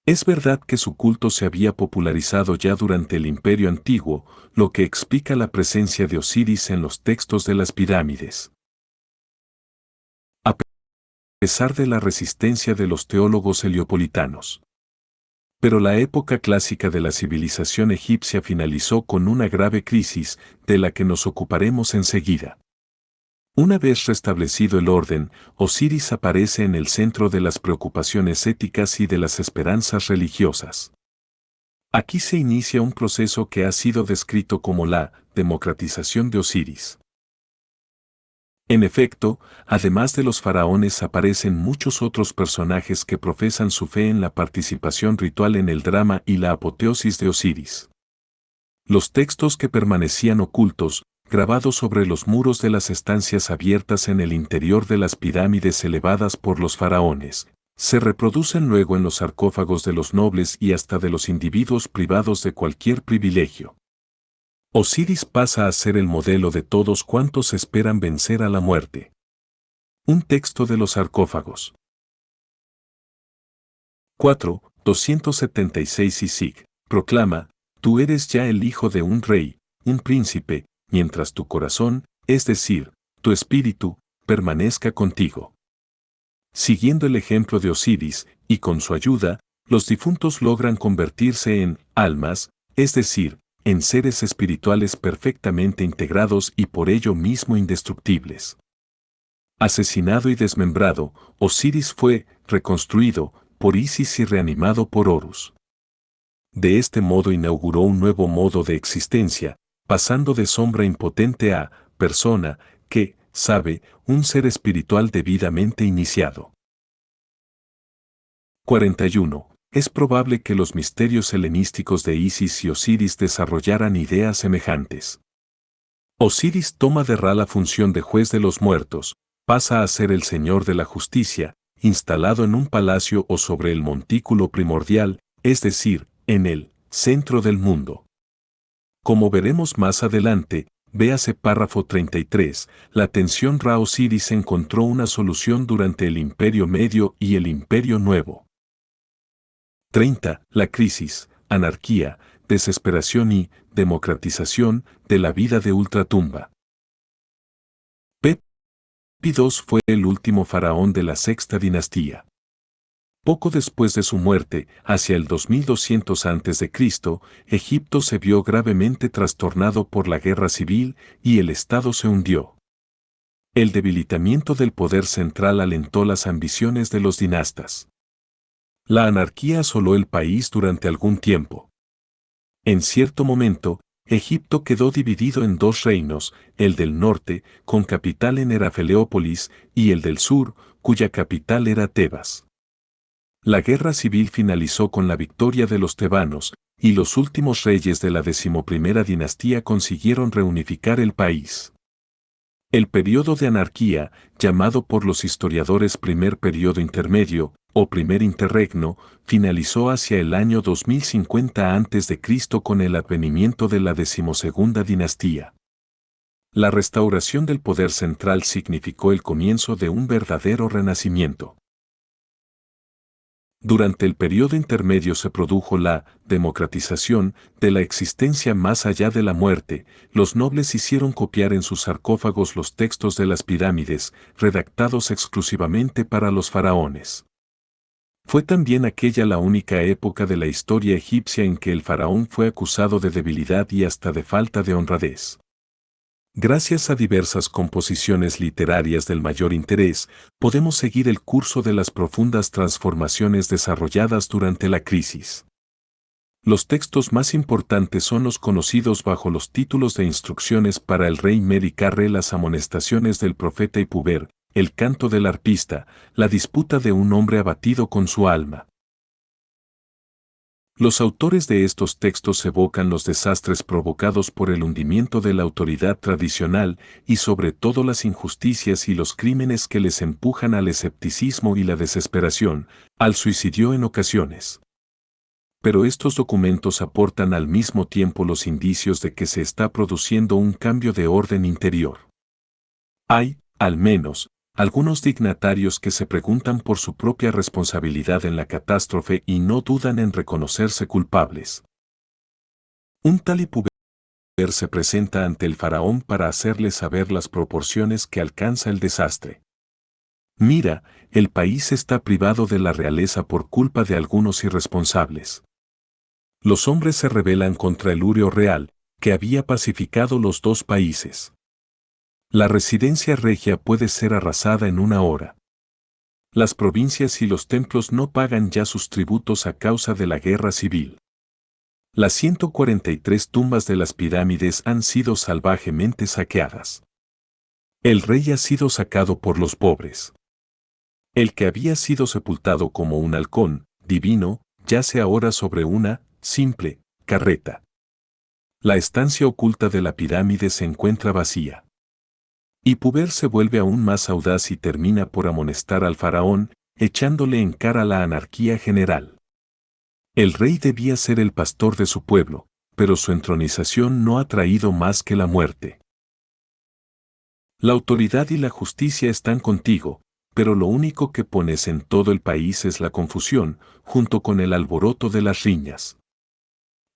Es verdad que su culto se había popularizado ya durante el Imperio Antiguo, lo que explica la presencia de Osiris en los textos de las pirámides. A pesar de la resistencia de los teólogos heliopolitanos. Pero la época clásica de la civilización egipcia finalizó con una grave crisis, de la que nos ocuparemos enseguida. Una vez restablecido el orden, Osiris aparece en el centro de las preocupaciones éticas y de las esperanzas religiosas. Aquí se inicia un proceso que ha sido descrito como la democratización de Osiris. En efecto, además de los faraones aparecen muchos otros personajes que profesan su fe en la participación ritual en el drama y la apoteosis de Osiris. Los textos que permanecían ocultos, grabados sobre los muros de las estancias abiertas en el interior de las pirámides elevadas por los faraones, se reproducen luego en los sarcófagos de los nobles y hasta de los individuos privados de cualquier privilegio. Osiris pasa a ser el modelo de todos cuantos esperan vencer a la muerte. Un texto de los sarcófagos. 4. 276 y Sig. Proclama, tú eres ya el hijo de un rey, un príncipe, mientras tu corazón, es decir, tu espíritu, permanezca contigo. Siguiendo el ejemplo de Osiris, y con su ayuda, los difuntos logran convertirse en almas, es decir, en seres espirituales perfectamente integrados y por ello mismo indestructibles. Asesinado y desmembrado, Osiris fue reconstruido por Isis y reanimado por Horus. De este modo inauguró un nuevo modo de existencia, pasando de sombra impotente a persona que, sabe, un ser espiritual debidamente iniciado. 41. Es probable que los misterios helenísticos de Isis y Osiris desarrollaran ideas semejantes. Osiris toma de Ra la función de juez de los muertos, pasa a ser el señor de la justicia, instalado en un palacio o sobre el montículo primordial, es decir, en el centro del mundo. Como veremos más adelante, véase párrafo 33, la tensión Ra-Osiris encontró una solución durante el Imperio Medio y el Imperio Nuevo. 30. La crisis, anarquía, desesperación y democratización de la vida de ultratumba. Pepi II fue el último faraón de la sexta dinastía. Poco después de su muerte, hacia el 2200 a.C., Egipto se vio gravemente trastornado por la guerra civil y el Estado se hundió. El debilitamiento del poder central alentó las ambiciones de los dinastas. La anarquía asoló el país durante algún tiempo. En cierto momento, Egipto quedó dividido en dos reinos, el del norte, con capital en Herafeleópolis, y el del sur, cuya capital era Tebas. La guerra civil finalizó con la victoria de los tebanos, y los últimos reyes de la 11ª dinastía consiguieron reunificar el país. El periodo de anarquía, llamado por los historiadores primer periodo intermedio, o primer interregno, finalizó hacia el año 2050 a.C. con el advenimiento de la 12ª dinastía. La restauración del poder central significó el comienzo de un verdadero renacimiento. Durante el periodo intermedio se produjo la democratización de la existencia más allá de la muerte. Los nobles hicieron copiar en sus sarcófagos los textos de las pirámides, redactados exclusivamente para los faraones. Fue también aquella la única época de la historia egipcia en que el faraón fue acusado de debilidad y hasta de falta de honradez. Gracias a diversas composiciones literarias del mayor interés, podemos seguir el curso de las profundas transformaciones desarrolladas durante la crisis. Los textos más importantes son los conocidos bajo los títulos de Instrucciones para el rey Meri-Karre, las amonestaciones del profeta Ipuber, el canto del arpista, la disputa de un hombre abatido con su alma. Los autores de estos textos evocan los desastres provocados por el hundimiento de la autoridad tradicional y sobre todo las injusticias y los crímenes que les empujan al escepticismo y la desesperación, al suicidio en ocasiones. Pero estos documentos aportan al mismo tiempo los indicios de que se está produciendo un cambio de orden interior. Hay, al menos, algunos dignatarios que se preguntan por su propia responsabilidad en la catástrofe y no dudan en reconocerse culpables. Un tal Ipuber se presenta ante el faraón para hacerle saber las proporciones que alcanza el desastre. Mira, el país está privado de la realeza por culpa de algunos irresponsables. Los hombres se rebelan contra el Urio real, que había pacificado los dos países. La residencia regia puede ser arrasada en una hora. Las provincias y los templos no pagan ya sus tributos a causa de la guerra civil. Las 143 tumbas de las pirámides han sido salvajemente saqueadas. El rey ha sido sacado por los pobres. El que había sido sepultado como un halcón divino, yace ahora sobre una simple carreta. La estancia oculta de la pirámide se encuentra vacía. Y Puber se vuelve aún más audaz y termina por amonestar al faraón, echándole en cara la anarquía general. El rey debía ser el pastor de su pueblo, pero su entronización no ha traído más que la muerte. La autoridad y la justicia están contigo, pero lo único que pones en todo el país es la confusión, junto con el alboroto de las riñas.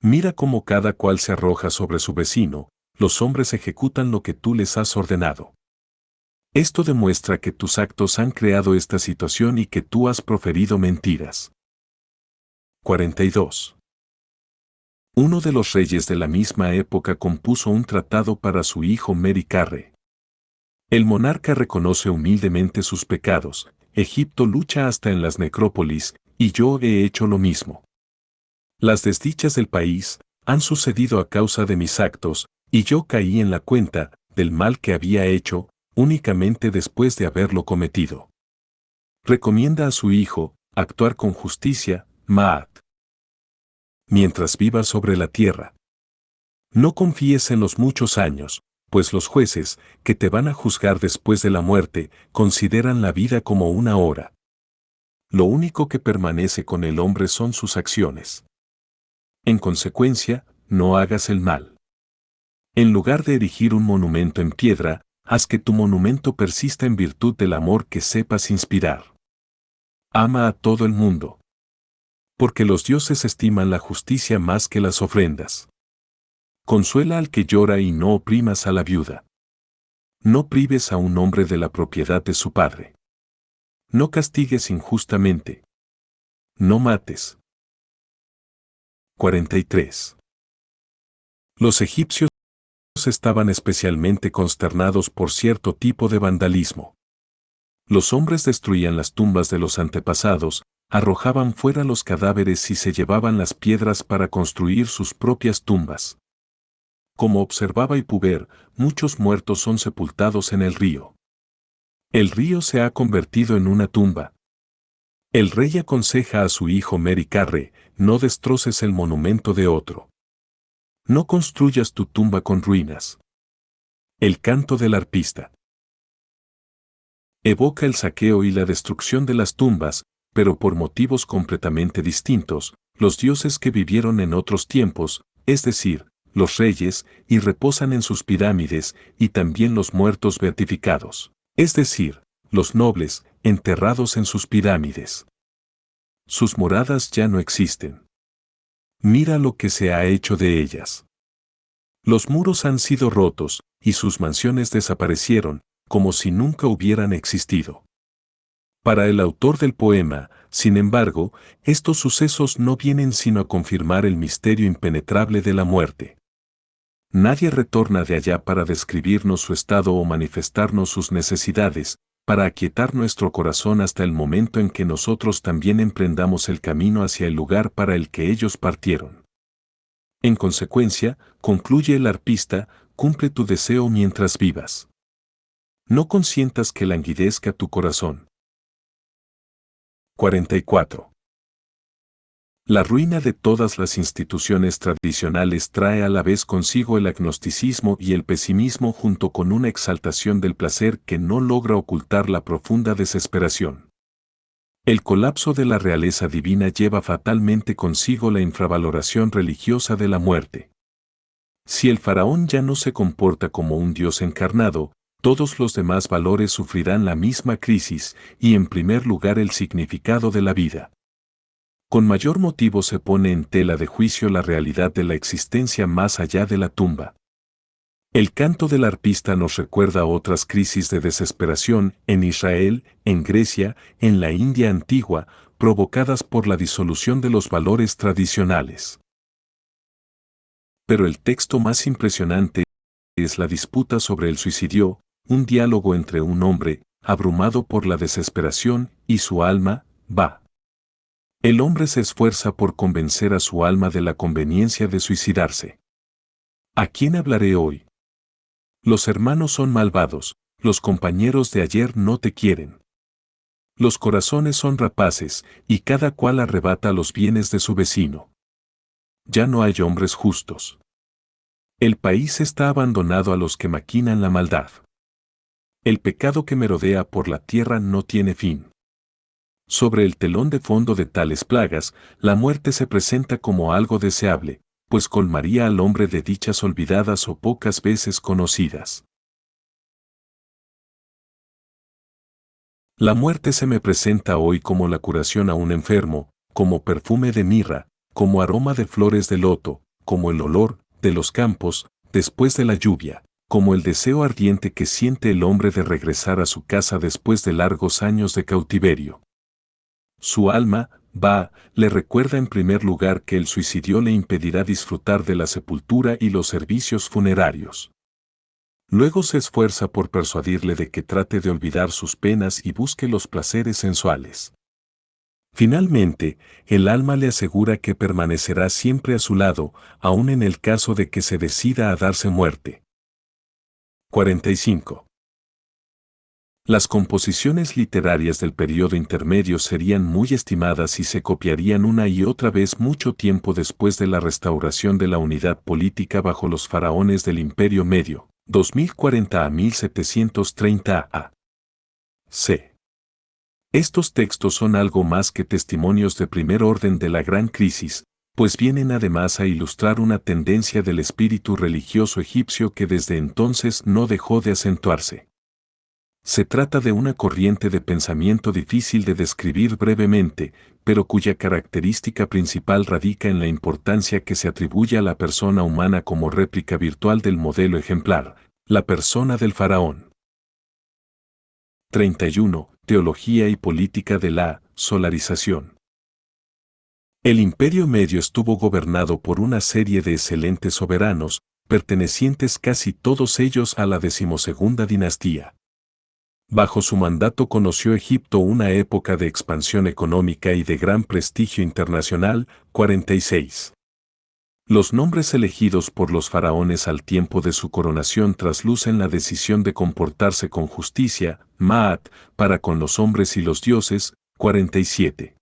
Mira cómo cada cual se arroja sobre su vecino, los hombres ejecutan lo que tú les has ordenado. Esto demuestra que tus actos han creado esta situación y que tú has proferido mentiras. 42. Uno de los reyes de la misma época compuso un tratado para su hijo Mericarre. El monarca reconoce humildemente sus pecados, Egipto lucha hasta en las necrópolis, y yo he hecho lo mismo. Las desdichas del país han sucedido a causa de mis actos, y yo caí en la cuenta del mal que había hecho, únicamente después de haberlo cometido. Recomienda a su hijo actuar con justicia, Maat. Mientras vivas sobre la tierra. No confíes en los muchos años, pues los jueces, que te van a juzgar después de la muerte, consideran la vida como una hora. Lo único que permanece con el hombre son sus acciones. En consecuencia, no hagas el mal. En lugar de erigir un monumento en piedra, haz que tu monumento persista en virtud del amor que sepas inspirar. Ama a todo el mundo. Porque los dioses estiman la justicia más que las ofrendas. Consuela al que llora y no oprimas a la viuda. No prives a un hombre de la propiedad de su padre. No castigues injustamente. No mates. 43. Los egipcios estaban especialmente consternados por cierto tipo de vandalismo. Los hombres destruían las tumbas de los antepasados, arrojaban fuera los cadáveres y se llevaban las piedras para construir sus propias tumbas. Como observaba Ipuber, muchos muertos son sepultados en el río. El río se ha convertido en una tumba. El rey aconseja a su hijo Mericarre, no destroces el monumento de otro. No construyas tu tumba con ruinas. El canto del arpista. Evoca el saqueo y la destrucción de las tumbas, pero por motivos completamente distintos, los dioses que vivieron en otros tiempos, es decir, los reyes, y reposan en sus pirámides, y también los muertos beatificados, es decir, los nobles, enterrados en sus pirámides. Sus moradas ya no existen. Mira lo que se ha hecho de ellas. Los muros han sido rotos, y sus mansiones desaparecieron, como si nunca hubieran existido. Para el autor del poema, sin embargo, estos sucesos no vienen sino a confirmar el misterio impenetrable de la muerte. Nadie retorna de allá para describirnos su estado o manifestarnos sus necesidades, para aquietar nuestro corazón hasta el momento en que nosotros también emprendamos el camino hacia el lugar para el que ellos partieron. En consecuencia, concluye el arpista, cumple tu deseo mientras vivas. No consientas que languidezca tu corazón. 44. La ruina de todas las instituciones tradicionales trae a la vez consigo el agnosticismo y el pesimismo junto con una exaltación del placer que no logra ocultar la profunda desesperación. El colapso de la realeza divina lleva fatalmente consigo la infravaloración religiosa de la muerte. Si el faraón ya no se comporta como un dios encarnado, todos los demás valores sufrirán la misma crisis y en primer lugar el significado de la vida. Con mayor motivo se pone en tela de juicio la realidad de la existencia más allá de la tumba. El canto del arpista nos recuerda otras crisis de desesperación en Israel, en Grecia, en la India antigua, provocadas por la disolución de los valores tradicionales. Pero el texto más impresionante es la disputa sobre el suicidio, un diálogo entre un hombre, abrumado por la desesperación, y su alma, va. El hombre se esfuerza por convencer a su alma de la conveniencia de suicidarse. ¿A quién hablaré hoy? Los hermanos son malvados, los compañeros de ayer no te quieren. Los corazones son rapaces, y cada cual arrebata los bienes de su vecino. Ya no hay hombres justos. El país está abandonado a los que maquinan la maldad. El pecado que merodea por la tierra no tiene fin. Sobre el telón de fondo de tales plagas, la muerte se presenta como algo deseable, pues colmaría al hombre de dichas olvidadas o pocas veces conocidas. La muerte se me presenta hoy como la curación a un enfermo, como perfume de mirra, como aroma de flores de loto, como el olor de los campos después de la lluvia, como el deseo ardiente que siente el hombre de regresar a su casa después de largos años de cautiverio. Su alma, le recuerda en primer lugar que el suicidio le impedirá disfrutar de la sepultura y los servicios funerarios. Luego se esfuerza por persuadirle de que trate de olvidar sus penas y busque los placeres sensuales. Finalmente, el alma le asegura que permanecerá siempre a su lado, aun en el caso de que se decida a darse muerte. 45. Las composiciones literarias del periodo intermedio serían muy estimadas y se copiarían una y otra vez mucho tiempo después de la restauración de la unidad política bajo los faraones del Imperio Medio, 2040 a 1730 a.C. Estos textos son algo más que testimonios de primer orden de la gran crisis, pues vienen además a ilustrar una tendencia del espíritu religioso egipcio que desde entonces no dejó de acentuarse. Se trata de una corriente de pensamiento difícil de describir brevemente, pero cuya característica principal radica en la importancia que se atribuye a la persona humana como réplica virtual del modelo ejemplar, la persona del faraón. 31. Teología y política de la solarización. El Imperio Medio estuvo gobernado por una serie de excelentes soberanos, pertenecientes casi todos ellos a la 12ª dinastía. Bajo su mandato conoció Egipto una época de expansión económica y de gran prestigio internacional. 46. Los nombres elegidos por los faraones al tiempo de su coronación traslucen la decisión de comportarse con justicia, Ma'at, para con los hombres y los dioses. 47.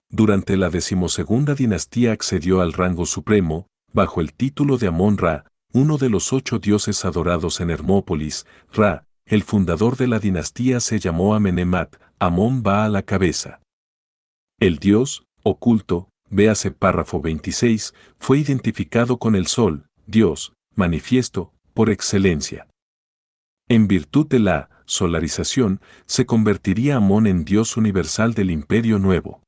Durante la 12ª dinastía accedió al rango supremo, bajo el título de Amón-Ra, uno de los 8 dioses adorados en Hermópolis. Ra, el fundador de la dinastía, se llamó Amenemat, Amón va a la cabeza. El dios, oculto, véase párrafo 26, fue identificado con el sol, dios, manifiesto, por excelencia. En virtud de la solarización, se convertiría Amón en dios universal del imperio nuevo.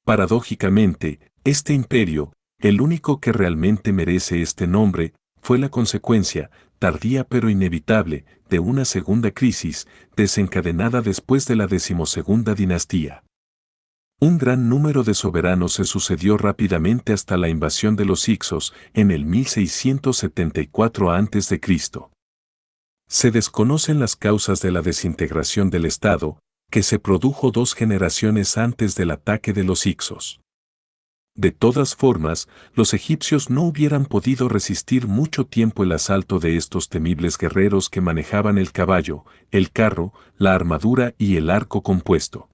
Paradójicamente, este imperio, el único que realmente merece este nombre, fue la consecuencia, tardía pero inevitable, de una segunda crisis, desencadenada después de la 12ª dinastía. Un gran número de soberanos se sucedió rápidamente hasta la invasión de los Hicsos, en el 1674 a.C. Se desconocen las causas de la desintegración del Estado, que se produjo 2 generaciones antes del ataque de los Hicsos. De todas formas, los egipcios no hubieran podido resistir mucho tiempo el asalto de estos temibles guerreros que manejaban el caballo, el carro, la armadura y el arco compuesto.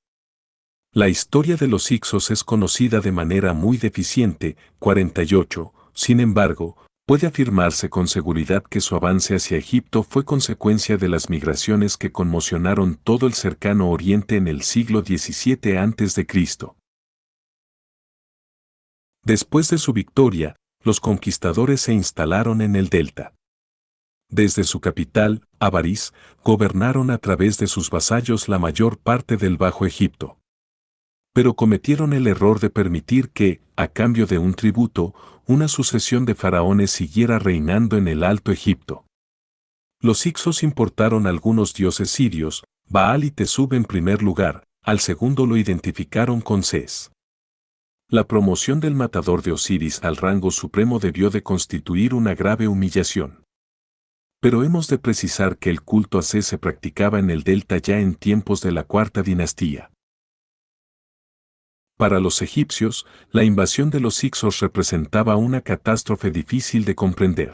La historia de los Hicsos es conocida de manera muy deficiente. 48. Sin embargo, puede afirmarse con seguridad que su avance hacia Egipto fue consecuencia de las migraciones que conmocionaron todo el cercano Oriente en el siglo XVII a.C. Después de su victoria, los conquistadores se instalaron en el delta. Desde su capital, Avaris, gobernaron a través de sus vasallos la mayor parte del Bajo Egipto. Pero cometieron el error de permitir que, a cambio de un tributo, una sucesión de faraones siguiera reinando en el Alto Egipto. Los hicsos importaron algunos dioses sirios, Baal y Tesub en primer lugar, al segundo lo identificaron con Ses. La promoción del matador de Osiris al rango supremo debió de constituir una grave humillación. Pero hemos de precisar que el culto a Ses se practicaba en el delta ya en tiempos de la cuarta dinastía. Para los egipcios, la invasión de los hicsos representaba una catástrofe difícil de comprender.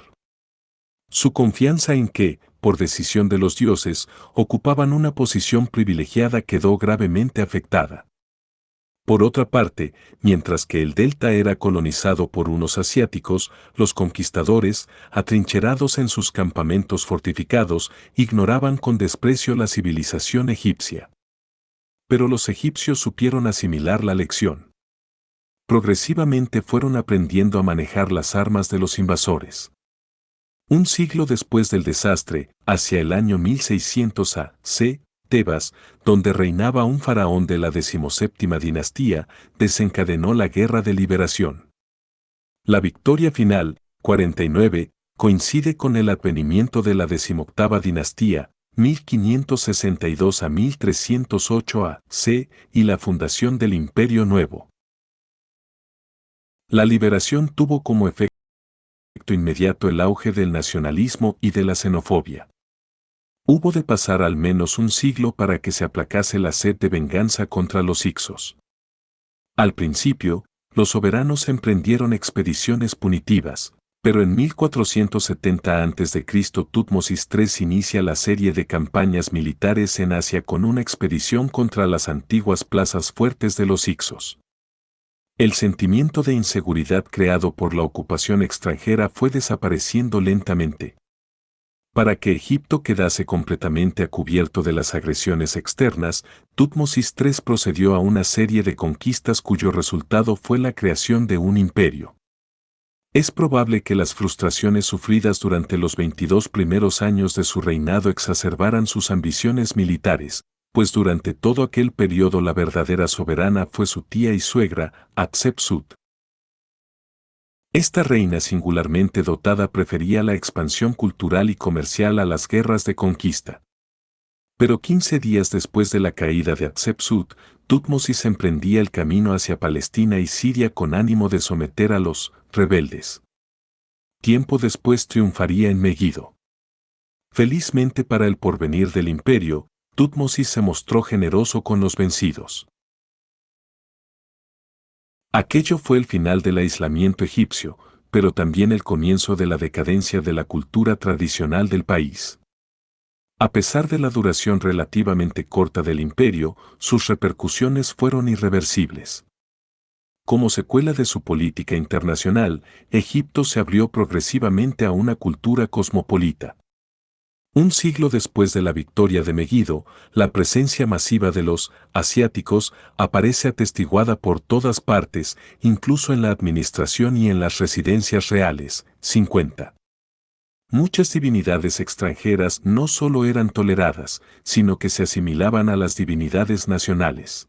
Su confianza en que, por decisión de los dioses, ocupaban una posición privilegiada quedó gravemente afectada. Por otra parte, mientras que el delta era colonizado por unos asiáticos, los conquistadores, atrincherados en sus campamentos fortificados, ignoraban con desprecio la civilización egipcia. Pero los egipcios supieron asimilar la lección. Progresivamente fueron aprendiendo a manejar las armas de los invasores. Un siglo después del desastre, hacia el año 1600 a.C., Tebas, donde reinaba un faraón de la 17ª dinastía, desencadenó la Guerra de Liberación. La victoria final, 49, coincide con el advenimiento de la 18ª dinastía, 1562 a 1308 a.C., y la fundación del Imperio Nuevo. La liberación tuvo como efecto inmediato el auge del nacionalismo y de la xenofobia. Hubo de pasar al menos un siglo para que se aplacase la sed de venganza contra los hicsos. Al principio, los soberanos emprendieron expediciones punitivas, pero en 1470 a.C. Tutmosis III inicia la serie de campañas militares en Asia con una expedición contra las antiguas plazas fuertes de los hicsos. El sentimiento de inseguridad creado por la ocupación extranjera fue desapareciendo lentamente. Para que Egipto quedase completamente a cubierto de las agresiones externas, Tutmosis III procedió a una serie de conquistas cuyo resultado fue la creación de un imperio. Es probable que las frustraciones sufridas durante los 22 primeros años de su reinado exacerbaran sus ambiciones militares, pues durante todo aquel periodo la verdadera soberana fue su tía y suegra, Hatshepsut. Esta reina singularmente dotada prefería la expansión cultural y comercial a las guerras de conquista. Pero 15 días después de la caída de Hatshepsut, Tutmosis emprendía el camino hacia Palestina y Siria con ánimo de someter a los rebeldes. Tiempo después triunfaría en Megido. Felizmente para el porvenir del imperio, Tutmosis se mostró generoso con los vencidos. Aquello fue el final del aislamiento egipcio, pero también el comienzo de la decadencia de la cultura tradicional del país. A pesar de la duración relativamente corta del imperio, sus repercusiones fueron irreversibles. Como secuela de su política internacional, Egipto se abrió progresivamente a una cultura cosmopolita. Un siglo después de la victoria de Megido, la presencia masiva de los asiáticos aparece atestiguada por todas partes, incluso en la administración y en las residencias reales. 50. Muchas divinidades extranjeras no solo eran toleradas, sino que se asimilaban a las divinidades nacionales.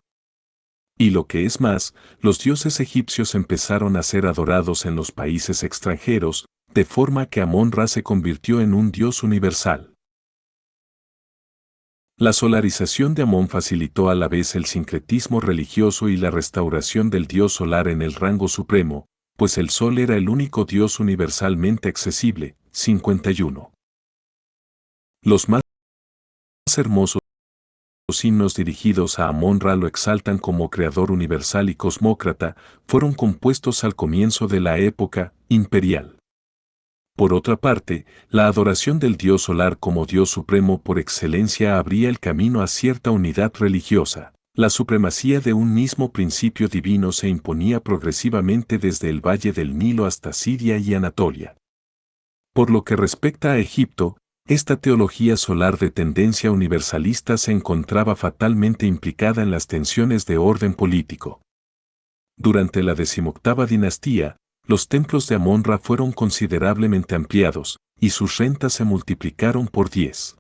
Y lo que es más, los dioses egipcios empezaron a ser adorados en los países extranjeros, de forma que Amón-Ra se convirtió en un dios universal. La solarización de Amón facilitó a la vez el sincretismo religioso y la restauración del dios solar en el rango supremo, pues el sol era el único dios universalmente accesible. 51. Los más hermosos himnos dirigidos a Amón-Ra lo exaltan como creador universal y cosmócrata, fueron compuestos al comienzo de la época imperial. Por otra parte, la adoración del dios solar como dios supremo por excelencia abría el camino a cierta unidad religiosa. La supremacía de un mismo principio divino se imponía progresivamente desde el valle del Nilo hasta Siria y Anatolia. Por lo que respecta a Egipto, esta teología solar de tendencia universalista se encontraba fatalmente implicada en las tensiones de orden político. Durante la 18ª dinastía, los templos de Amón-Ra fueron considerablemente ampliados, y sus rentas se multiplicaron por 10.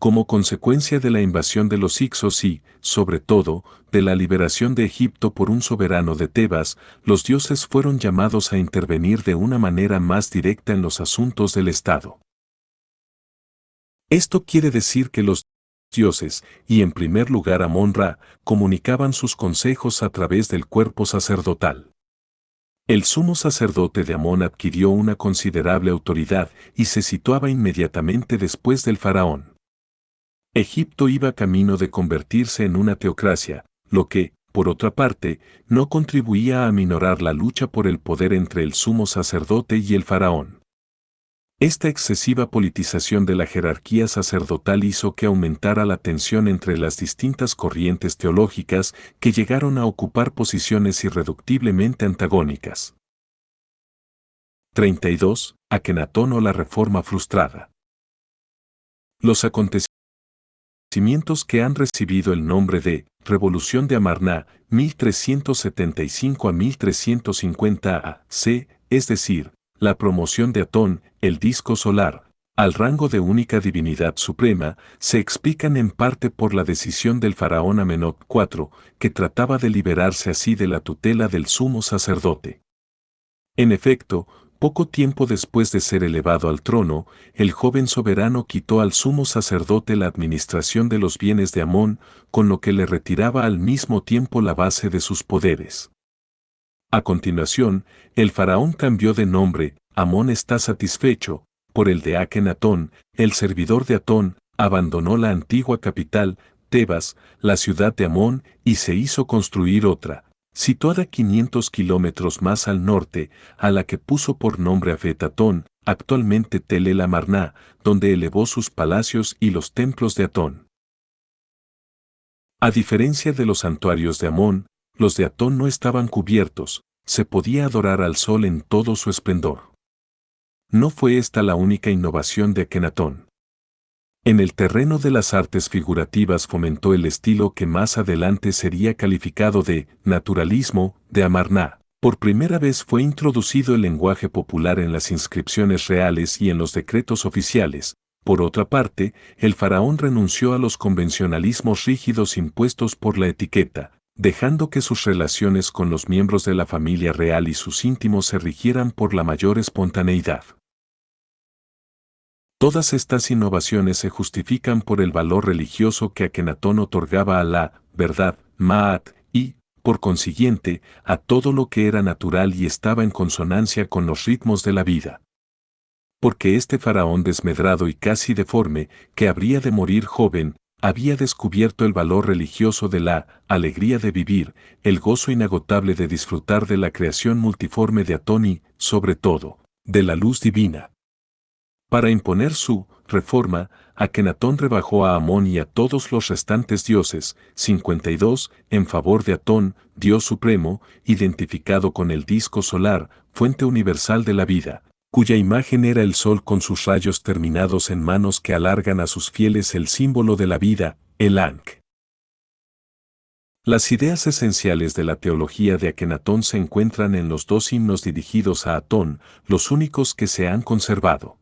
Como consecuencia de la invasión de los Hicsos y, sobre todo, de la liberación de Egipto por un soberano de Tebas, los dioses fueron llamados a intervenir de una manera más directa en los asuntos del Estado. Esto quiere decir que los dioses, y en primer lugar Amón-Ra, comunicaban sus consejos a través del cuerpo sacerdotal. El sumo sacerdote de Amón adquirió una considerable autoridad y se situaba inmediatamente después del faraón. Egipto iba camino de convertirse en una teocracia, lo que, por otra parte, no contribuía a aminorar la lucha por el poder entre el sumo sacerdote y el faraón. Esta excesiva politización de la jerarquía sacerdotal hizo que aumentara la tensión entre las distintas corrientes teológicas que llegaron a ocupar posiciones irreductiblemente antagónicas. 32. Akenatón o la reforma frustrada. Los acontecimientos que han recibido el nombre de Revolución de Amarna, 1375 a 1350 AC, es decir, la promoción de Atón, el disco solar, al rango de única divinidad suprema, se explican en parte por la decisión del faraón Amenhotep IV, que trataba de liberarse así de la tutela del sumo sacerdote. En efecto, poco tiempo después de ser elevado al trono, el joven soberano quitó al sumo sacerdote la administración de los bienes de Amón, con lo que le retiraba al mismo tiempo la base de sus poderes. A continuación, el faraón cambió de nombre, Amón está satisfecho, por el de Akenatón, el servidor de Atón, abandonó la antigua capital, Tebas, la ciudad de Amón, y se hizo construir otra, situada 500 kilómetros más al norte, a la que puso por nombre Afetatón, actualmente Tel el Amarna, donde elevó sus palacios y los templos de Atón. A diferencia de los santuarios de Amón, los de Atón no estaban cubiertos, se podía adorar al sol en todo su esplendor. No fue esta la única innovación de Akenatón. En el terreno de las artes figurativas fomentó el estilo que más adelante sería calificado de naturalismo de Amarna. Por primera vez fue introducido el lenguaje popular en las inscripciones reales y en los decretos oficiales. Por otra parte, el faraón renunció a los convencionalismos rígidos impuestos por la etiqueta, dejando que sus relaciones con los miembros de la familia real y sus íntimos se rigieran por la mayor espontaneidad. Todas estas innovaciones se justifican por el valor religioso que Akenatón otorgaba a la verdad, Ma'at, y, por consiguiente, a todo lo que era natural y estaba en consonancia con los ritmos de la vida. Porque este faraón desmedrado y casi deforme, que habría de morir joven, había descubierto el valor religioso de la alegría de vivir, el gozo inagotable de disfrutar de la creación multiforme de Atón y, sobre todo, de la luz divina. Para imponer su reforma, Akenatón rebajó a Amón y a todos los restantes dioses, 52, en favor de Atón, Dios supremo, identificado con el disco solar, fuente universal de la vida, cuya imagen era el sol con sus rayos terminados en manos que alargan a sus fieles el símbolo de la vida, el Ankh. Las ideas esenciales de la teología de Akenatón se encuentran en los dos himnos dirigidos a Atón, los únicos que se han conservado.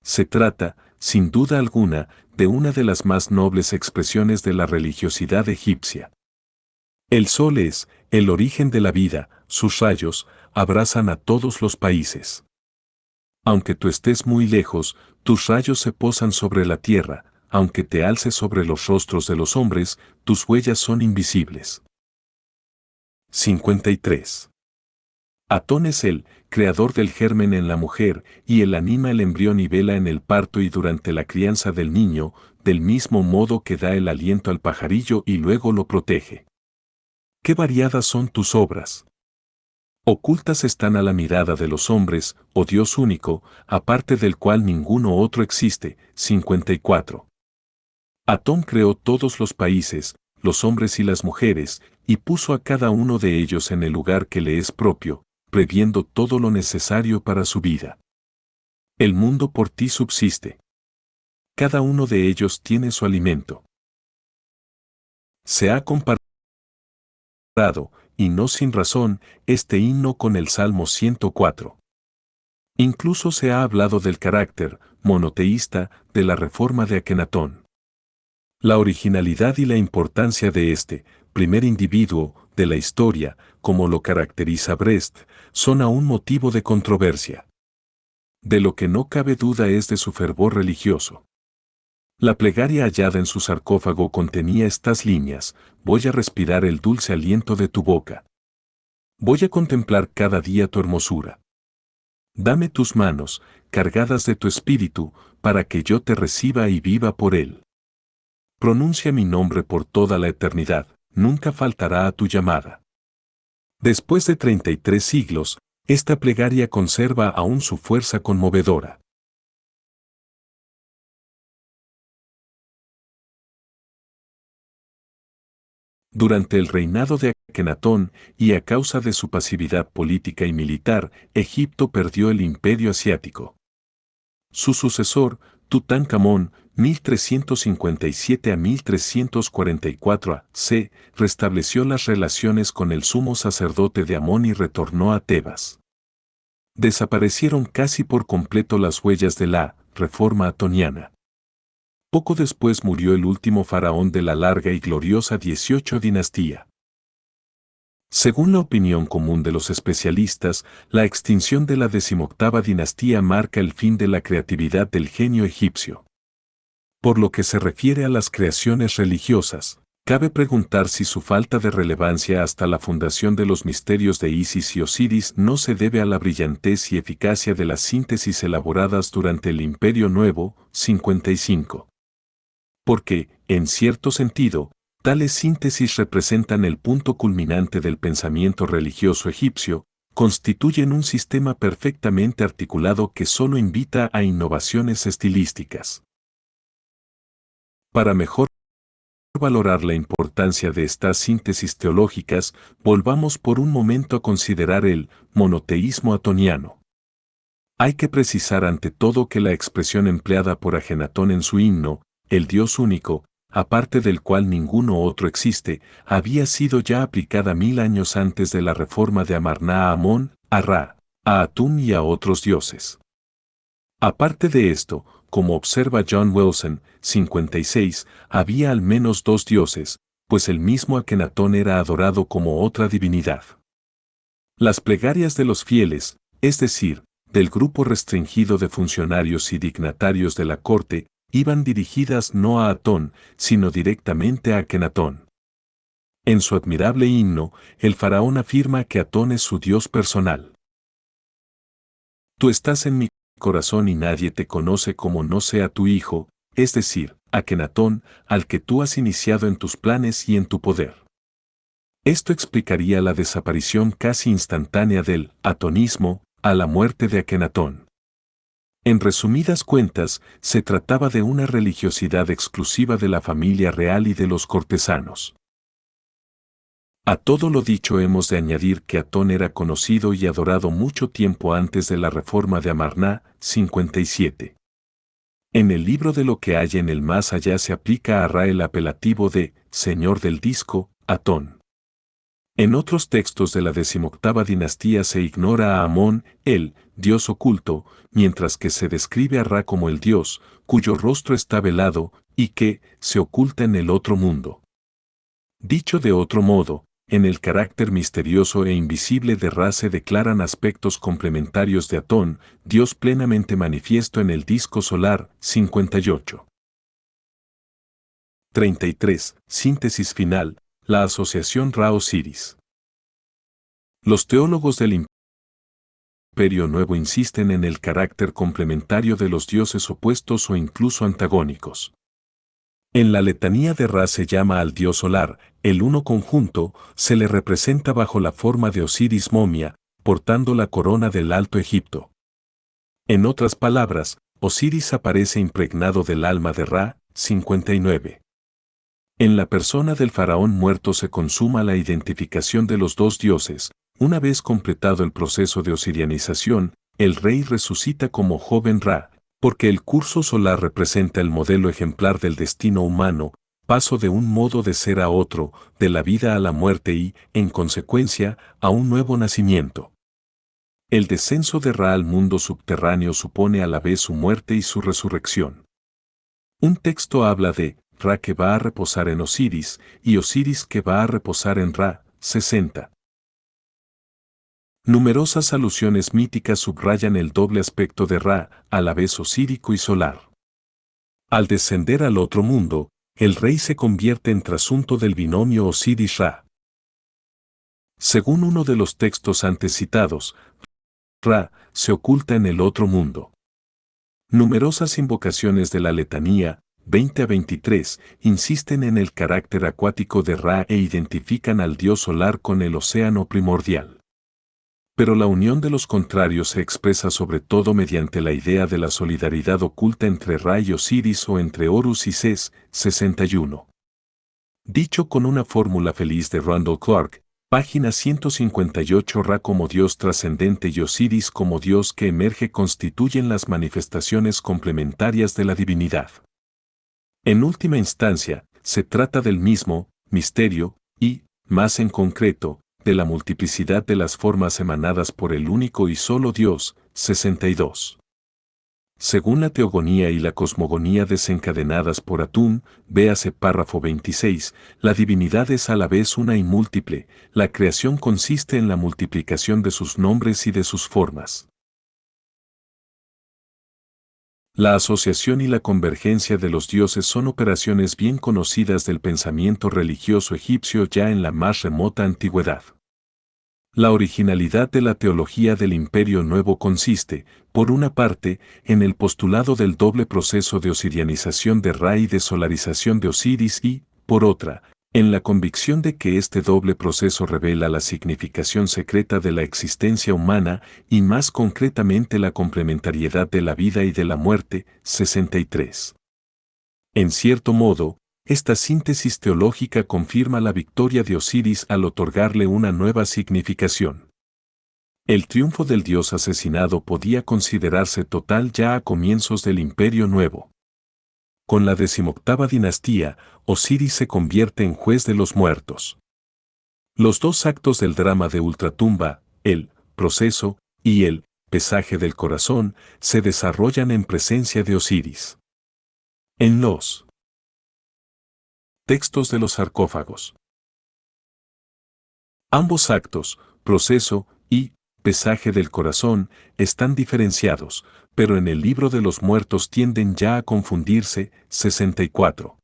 Se trata, sin duda alguna, de una de las más nobles expresiones de la religiosidad egipcia. El sol es el origen de la vida, sus rayos abrazan a todos los países. Aunque tú estés muy lejos, tus rayos se posan sobre la tierra, aunque te alces sobre los rostros de los hombres, tus huellas son invisibles. 53. Atón es el creador del germen en la mujer, y él anima el embrión y vela en el parto y durante la crianza del niño, del mismo modo que da el aliento al pajarillo y luego lo protege. ¡Qué variadas son tus obras! Ocultas están a la mirada de los hombres, oh Dios único, aparte del cual ninguno otro existe. 54. Atón creó todos los países, los hombres y las mujeres, y puso a cada uno de ellos en el lugar que le es propio, previendo todo lo necesario para su vida. El mundo por ti subsiste. Cada uno de ellos tiene su alimento. Se ha comparado, y no sin razón, este himno con el Salmo 104. Incluso se ha hablado del carácter, monoteísta, de la reforma de Akenatón. La originalidad y la importancia de este primer individuo de la historia, como lo caracteriza Brest, son aún motivo de controversia. De lo que no cabe duda es de su fervor religioso. La plegaria hallada en su sarcófago contenía estas líneas: voy a respirar el dulce aliento de tu boca. Voy a contemplar cada día tu hermosura. Dame tus manos, cargadas de tu espíritu, para que yo te reciba y viva por él. Pronuncia mi nombre por toda la eternidad, nunca faltará a tu llamada. Después de 33 siglos, esta plegaria conserva aún su fuerza conmovedora. Durante el reinado de Akenatón, y a causa de su pasividad política y militar, Egipto perdió el imperio asiático. Su sucesor, Tutankamón, 1357 a 1344 a.C., restableció las relaciones con el sumo sacerdote de Amón y retornó a Tebas. Desaparecieron casi por completo las huellas de la reforma atoniana. Poco después murió el último faraón de la larga y gloriosa 18 dinastía. Según la opinión común de los especialistas, la extinción de la 18ª dinastía marca el fin de la creatividad del genio egipcio. Por lo que se refiere a las creaciones religiosas, cabe preguntar si su falta de relevancia hasta la fundación de los misterios de Isis y Osiris no se debe a la brillantez y eficacia de las síntesis elaboradas durante el Imperio Nuevo, 55. Porque, en cierto sentido, tales síntesis representan el punto culminante del pensamiento religioso egipcio, constituyen un sistema perfectamente articulado que solo invita a innovaciones estilísticas. Para mejor valorar la importancia de estas síntesis teológicas, volvamos por un momento a considerar el monoteísmo atoniano. Hay que precisar ante todo que la expresión empleada por Akenatón en su himno, el Dios único, aparte del cual ninguno otro existe, había sido ya aplicada 1000 años antes de la reforma de Amarna a Amón, a Ra, a Atún y a otros dioses. Aparte de esto, como observa John Wilson, 56, había al menos dos dioses, pues el mismo Akenatón era adorado como otra divinidad. Las plegarias de los fieles, es decir, del grupo restringido de funcionarios y dignatarios de la corte, iban dirigidas no a Atón, sino directamente a Akenatón. En su admirable himno, el faraón afirma que Atón es su dios personal. Tú estás en mi corazón y nadie te conoce como no sea tu hijo, es decir, Akenatón, al que tú has iniciado en tus planes y en tu poder. Esto explicaría la desaparición casi instantánea del atonismo a la muerte de Akenatón. En resumidas cuentas, se trataba de una religiosidad exclusiva de la familia real y de los cortesanos. A todo lo dicho hemos de añadir que Atón era conocido y adorado mucho tiempo antes de la reforma de Amarna, 57. En el libro de lo que hay en el más allá se aplica a Ra el apelativo de Señor del Disco, Atón. En otros textos de la 18ª dinastía se ignora a Amón, el dios oculto, mientras que se describe a Ra como el dios, cuyo rostro está velado, y que se oculta en el otro mundo. Dicho de otro modo, en el carácter misterioso e invisible de Ra se declaran aspectos complementarios de Atón, dios plenamente manifiesto en el disco solar, 58. 33. Síntesis final. La asociación Ra-Osiris. Los teólogos del Imperio Nuevo insisten en el carácter complementario de los dioses opuestos o incluso antagónicos. En la letanía de Ra se llama al dios solar, el uno conjunto, se le representa bajo la forma de Osiris momia, portando la corona del Alto Egipto. En otras palabras, Osiris aparece impregnado del alma de Ra, 59. En la persona del faraón muerto se consuma la identificación de los dos dioses. Una vez completado el proceso de osirianización, el rey resucita como joven Ra, porque el curso solar representa el modelo ejemplar del destino humano, paso de un modo de ser a otro, de la vida a la muerte y, en consecuencia, a un nuevo nacimiento. El descenso de Ra al mundo subterráneo supone a la vez su muerte y su resurrección. Un texto habla de Ra que va a reposar en Osiris y Osiris que va a reposar en Ra, 60. Numerosas alusiones míticas subrayan el doble aspecto de Ra, a la vez osírico y solar. Al descender al otro mundo, el rey se convierte en trasunto del binomio Osiris-Ra. Según uno de los textos antes citados, Ra se oculta en el otro mundo. Numerosas invocaciones de la letanía, 20 a 23, insisten en el carácter acuático de Ra e identifican al dios solar con el océano primordial. Pero la unión de los contrarios se expresa sobre todo mediante la idea de la solidaridad oculta entre Ra y Osiris o entre Horus y Ses, 61. Dicho con una fórmula feliz de Randall Clark, página 158. Ra como Dios trascendente y Osiris como Dios que emerge constituyen las manifestaciones complementarias de la divinidad. En última instancia, se trata del mismo misterio y, más en concreto, de la multiplicidad de las formas emanadas por el único y solo Dios, 62. Según la teogonía y la cosmogonía desencadenadas por Atún, véase párrafo 26, la divinidad es a la vez una y múltiple, la creación consiste en la multiplicación de sus nombres y de sus formas. La asociación y la convergencia de los dioses son operaciones bien conocidas del pensamiento religioso egipcio ya en la más remota antigüedad. La originalidad de la teología del Imperio Nuevo consiste, por una parte, en el postulado del doble proceso de osirianización de Ra y de solarización de Osiris y, por otra, en la convicción de que este doble proceso revela la significación secreta de la existencia humana y más concretamente la complementariedad de la vida y de la muerte, 63. En cierto modo, esta síntesis teológica confirma la victoria de Osiris al otorgarle una nueva significación. El triunfo del dios asesinado podía considerarse total ya a comienzos del Imperio Nuevo. Con la 18ª dinastía, Osiris se convierte en juez de los muertos. Los dos actos del drama de ultratumba, el proceso y el pesaje del corazón, se desarrollan en presencia de Osiris. En los textos de los sarcófagos, ambos actos, proceso y pesaje del corazón, están diferenciados, pero en el libro de los muertos tienden ya a confundirse, 64.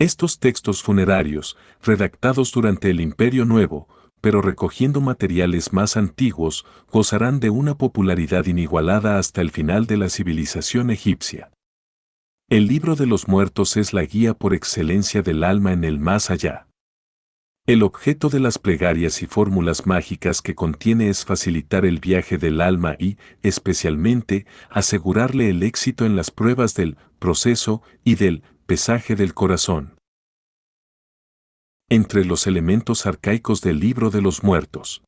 Estos textos funerarios, redactados durante el Imperio Nuevo, pero recogiendo materiales más antiguos, gozarán de una popularidad inigualada hasta el final de la civilización egipcia. El libro de los muertos es la guía por excelencia del alma en el más allá. El objeto de las plegarias y fórmulas mágicas que contiene es facilitar el viaje del alma y, especialmente, asegurarle el éxito en las pruebas del proceso y del pesaje del corazón. Entre los elementos arcaicos del libro de los muertos,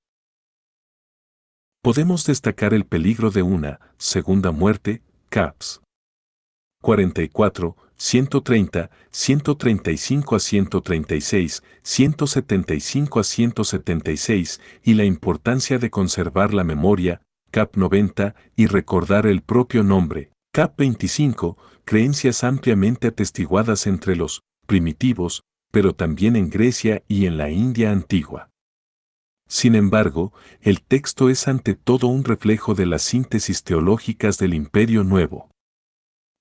podemos destacar el peligro de una segunda muerte, caps. 44, 130, 135 a 136, 175 a 176, y la importancia de conservar la memoria, cap 90, y recordar el propio nombre, cap 25, creencias ampliamente atestiguadas entre los primitivos, pero también en Grecia y en la India antigua. Sin embargo, el texto es ante todo un reflejo de las síntesis teológicas del Imperio Nuevo.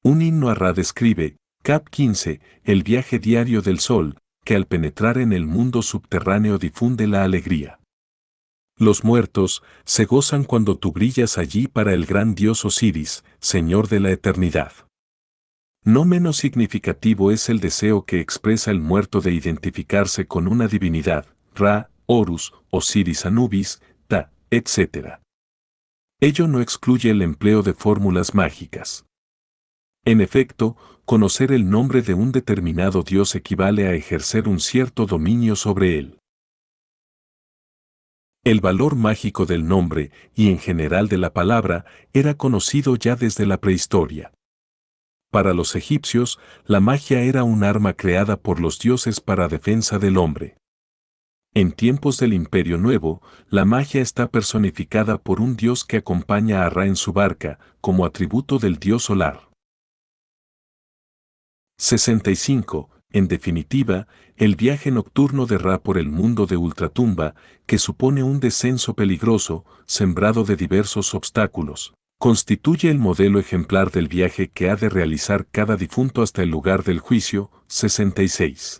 Un himno a Ra describe, cap 15, el viaje diario del sol, que al penetrar en el mundo subterráneo difunde la alegría. Los muertos se gozan cuando tú brillas allí para el gran dios Osiris, Señor de la eternidad. No menos significativo es el deseo que expresa el muerto de identificarse con una divinidad, Ra, Horus, Osiris Anubis, Ta, etc. Ello no excluye el empleo de fórmulas mágicas. En efecto, conocer el nombre de un determinado dios equivale a ejercer un cierto dominio sobre él. El valor mágico del nombre, y en general de la palabra, era conocido ya desde la prehistoria. Para los egipcios, la magia era un arma creada por los dioses para defensa del hombre. En tiempos del Imperio Nuevo, la magia está personificada por un dios que acompaña a Ra en su barca, como atributo del dios solar. 65. En definitiva, el viaje nocturno de Ra por el mundo de Ultratumba, que supone un descenso peligroso, sembrado de diversos obstáculos, constituye el modelo ejemplar del viaje que ha de realizar cada difunto hasta el lugar del juicio. 66.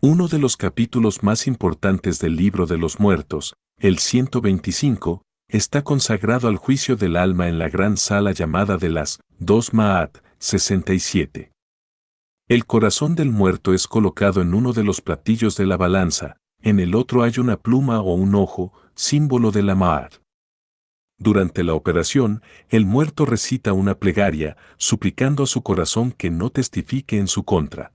Uno de los capítulos más importantes del Libro de los Muertos, el 125, está consagrado al juicio del alma en la gran sala llamada de las dos Ma'at. 67. El corazón del muerto es colocado en uno de los platillos de la balanza, en el otro hay una pluma o un ojo, símbolo de la Ma'at. Durante la operación, el muerto recita una plegaria, suplicando a su corazón que no testifique en su contra.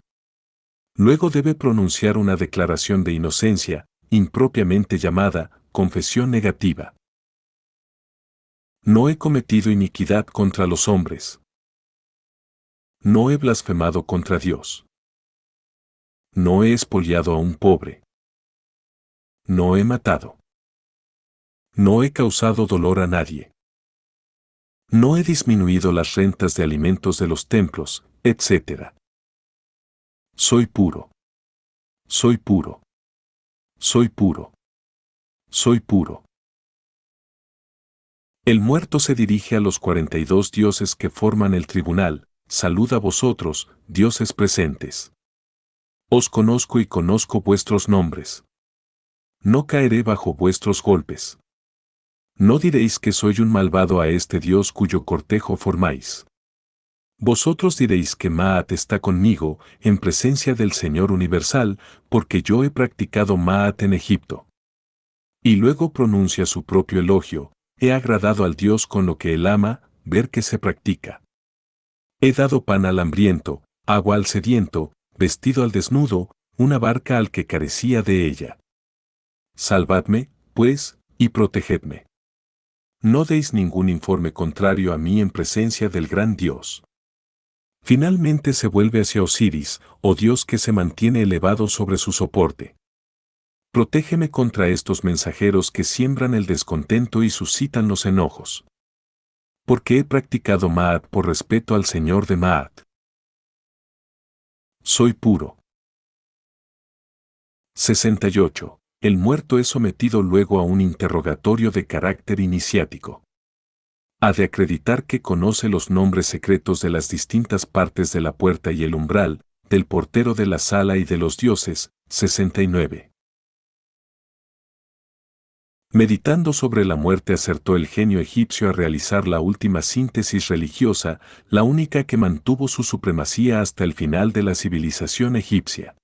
Luego debe pronunciar una declaración de inocencia, impropiamente llamada confesión negativa. No he cometido iniquidad contra los hombres. No he blasfemado contra Dios. No he expoliado a un pobre. No he matado. No he causado dolor a nadie. No he disminuido las rentas de alimentos de los templos, etc. Soy puro. Soy puro. Soy puro. Soy puro. El muerto se dirige a los 42 dioses que forman el tribunal. Salud a vosotros, dioses presentes. Os conozco y conozco vuestros nombres. No caeré bajo vuestros golpes. No diréis que soy un malvado a este Dios cuyo cortejo formáis. Vosotros diréis que Ma'at está conmigo, en presencia del Señor universal, porque yo he practicado Ma'at en Egipto. Y luego pronuncia su propio elogio, he agradado al Dios con lo que él ama, ver que se practica. He dado pan al hambriento, agua al sediento, vestido al desnudo, una barca al que carecía de ella. Salvadme, pues, y protegedme. No deis ningún informe contrario a mí en presencia del gran Dios. Finalmente se vuelve hacia Osiris, oh Dios que se mantiene elevado sobre su soporte. Protégeme contra estos mensajeros que siembran el descontento y suscitan los enojos. Porque he practicado Ma'at por respeto al Señor de Ma'at. Soy puro. 68. El muerto es sometido luego a un interrogatorio de carácter iniciático. Ha de acreditar que conoce los nombres secretos de las distintas partes de la puerta y el umbral, del portero de la sala y de los dioses. 69. Meditando sobre la muerte acertó el genio egipcio a realizar la última síntesis religiosa, la única que mantuvo su supremacía hasta el final de la civilización egipcia.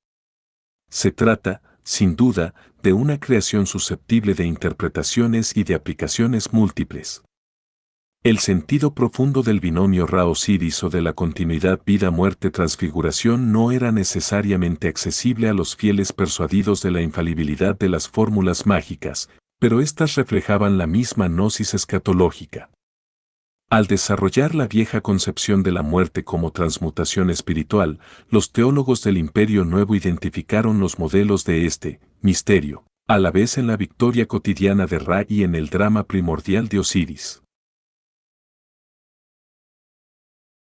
Se trata, sin duda, de una creación susceptible de interpretaciones y de aplicaciones múltiples. El sentido profundo del binomio Ra-Osiris o de la continuidad vida-muerte-transfiguración no era necesariamente accesible a los fieles persuadidos de la infalibilidad de las fórmulas mágicas, pero éstas reflejaban la misma gnosis escatológica. Al desarrollar la vieja concepción de la muerte como transmutación espiritual, los teólogos del Imperio Nuevo identificaron los modelos de este misterio, a la vez en la victoria cotidiana de Ra y en el drama primordial de Osiris.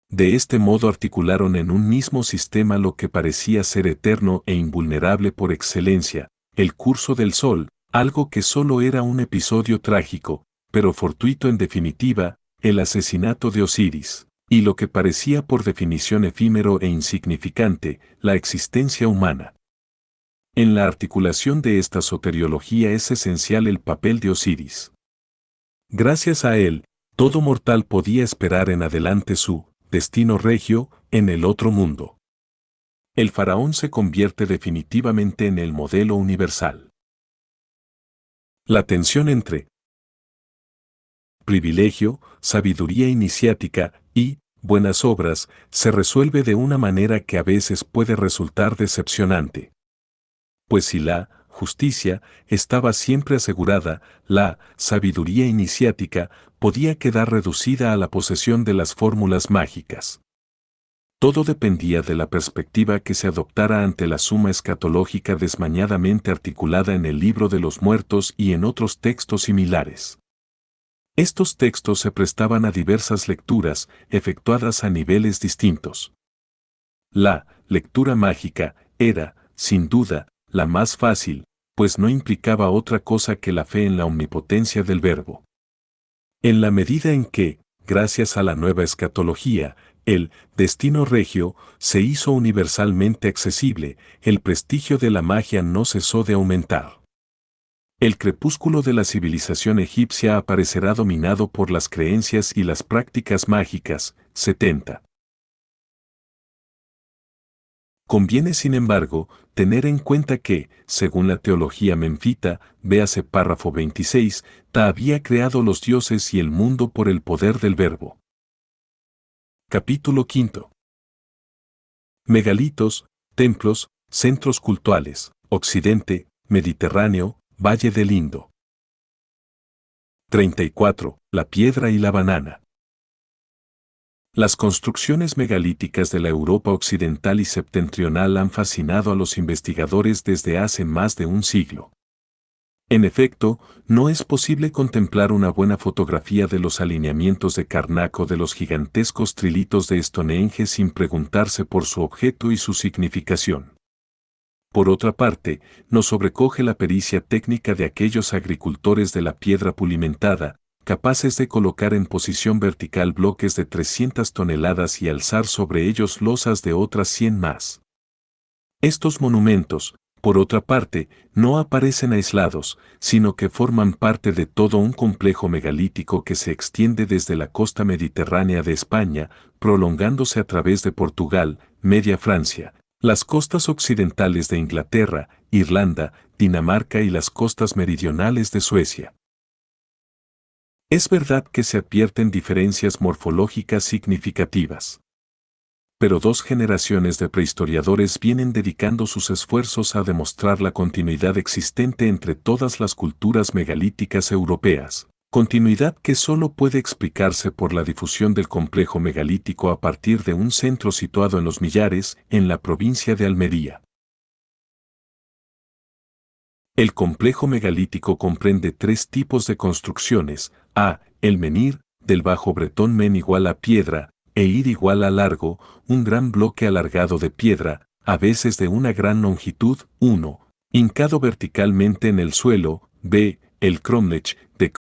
De este modo articularon en un mismo sistema lo que parecía ser eterno e invulnerable por excelencia, el curso del Sol, algo que solo era un episodio trágico, pero fortuito en definitiva, el asesinato de Osiris, y lo que parecía por definición efímero e insignificante, la existencia humana. En la articulación de esta soteriología es esencial el papel de Osiris. Gracias a él, todo mortal podía esperar en adelante su destino regio en el otro mundo. El faraón se convierte definitivamente en el modelo universal. La tensión entre privilegio, sabiduría iniciática y buenas obras se resuelve de una manera que a veces puede resultar decepcionante. Pues si la justicia estaba siempre asegurada, la sabiduría iniciática podía quedar reducida a la posesión de las fórmulas mágicas. Todo dependía de la perspectiva que se adoptara ante la suma escatológica desmañadamente articulada en el Libro de los Muertos y en otros textos similares. Estos textos se prestaban a diversas lecturas, efectuadas a niveles distintos. La lectura mágica era, sin duda, la más fácil, pues no implicaba otra cosa que la fe en la omnipotencia del Verbo. En la medida en que, gracias a la nueva escatología, el destino regio se hizo universalmente accesible, el prestigio de la magia no cesó de aumentar. El crepúsculo de la civilización egipcia aparecerá dominado por las creencias y las prácticas mágicas. 70. Conviene, sin embargo, tener en cuenta que, según la teología menfita, véase párrafo 26, Ta había creado los dioses y el mundo por el poder del Verbo. Capítulo 5. Megalitos, templos, centros cultuales, Occidente, Mediterráneo, Valle del Indo. 34. La piedra y la banana. Las construcciones megalíticas de la Europa occidental y septentrional han fascinado a los investigadores desde hace más de un siglo. En efecto, no es posible contemplar una buena fotografía de los alineamientos de Karnak o de los gigantescos trilitos de Stonehenge sin preguntarse por su objeto y su significación. Por otra parte, nos sobrecoge la pericia técnica de aquellos agricultores de la piedra pulimentada, capaces de colocar en posición vertical bloques de 300 toneladas y alzar sobre ellos losas de otras 100 más. Estos monumentos, por otra parte, no aparecen aislados, sino que forman parte de todo un complejo megalítico que se extiende desde la costa mediterránea de España, prolongándose a través de Portugal, media Francia, las costas occidentales de Inglaterra, Irlanda, Dinamarca y las costas meridionales de Suecia. Es verdad que se advierten diferencias morfológicas significativas. Pero 2 generaciones de prehistoriadores vienen dedicando sus esfuerzos a demostrar la continuidad existente entre todas las culturas megalíticas europeas, continuidad que solo puede explicarse por la difusión del complejo megalítico a partir de un centro situado en Los Millares, en la provincia de Almería. El complejo megalítico comprende 3 tipos de construcciones: a. El menhir, del bajo bretón men igual a piedra, e ir igual a largo, un gran bloque alargado de piedra, a veces de una gran longitud, 1. Hincado verticalmente en el suelo, b. El cromlech,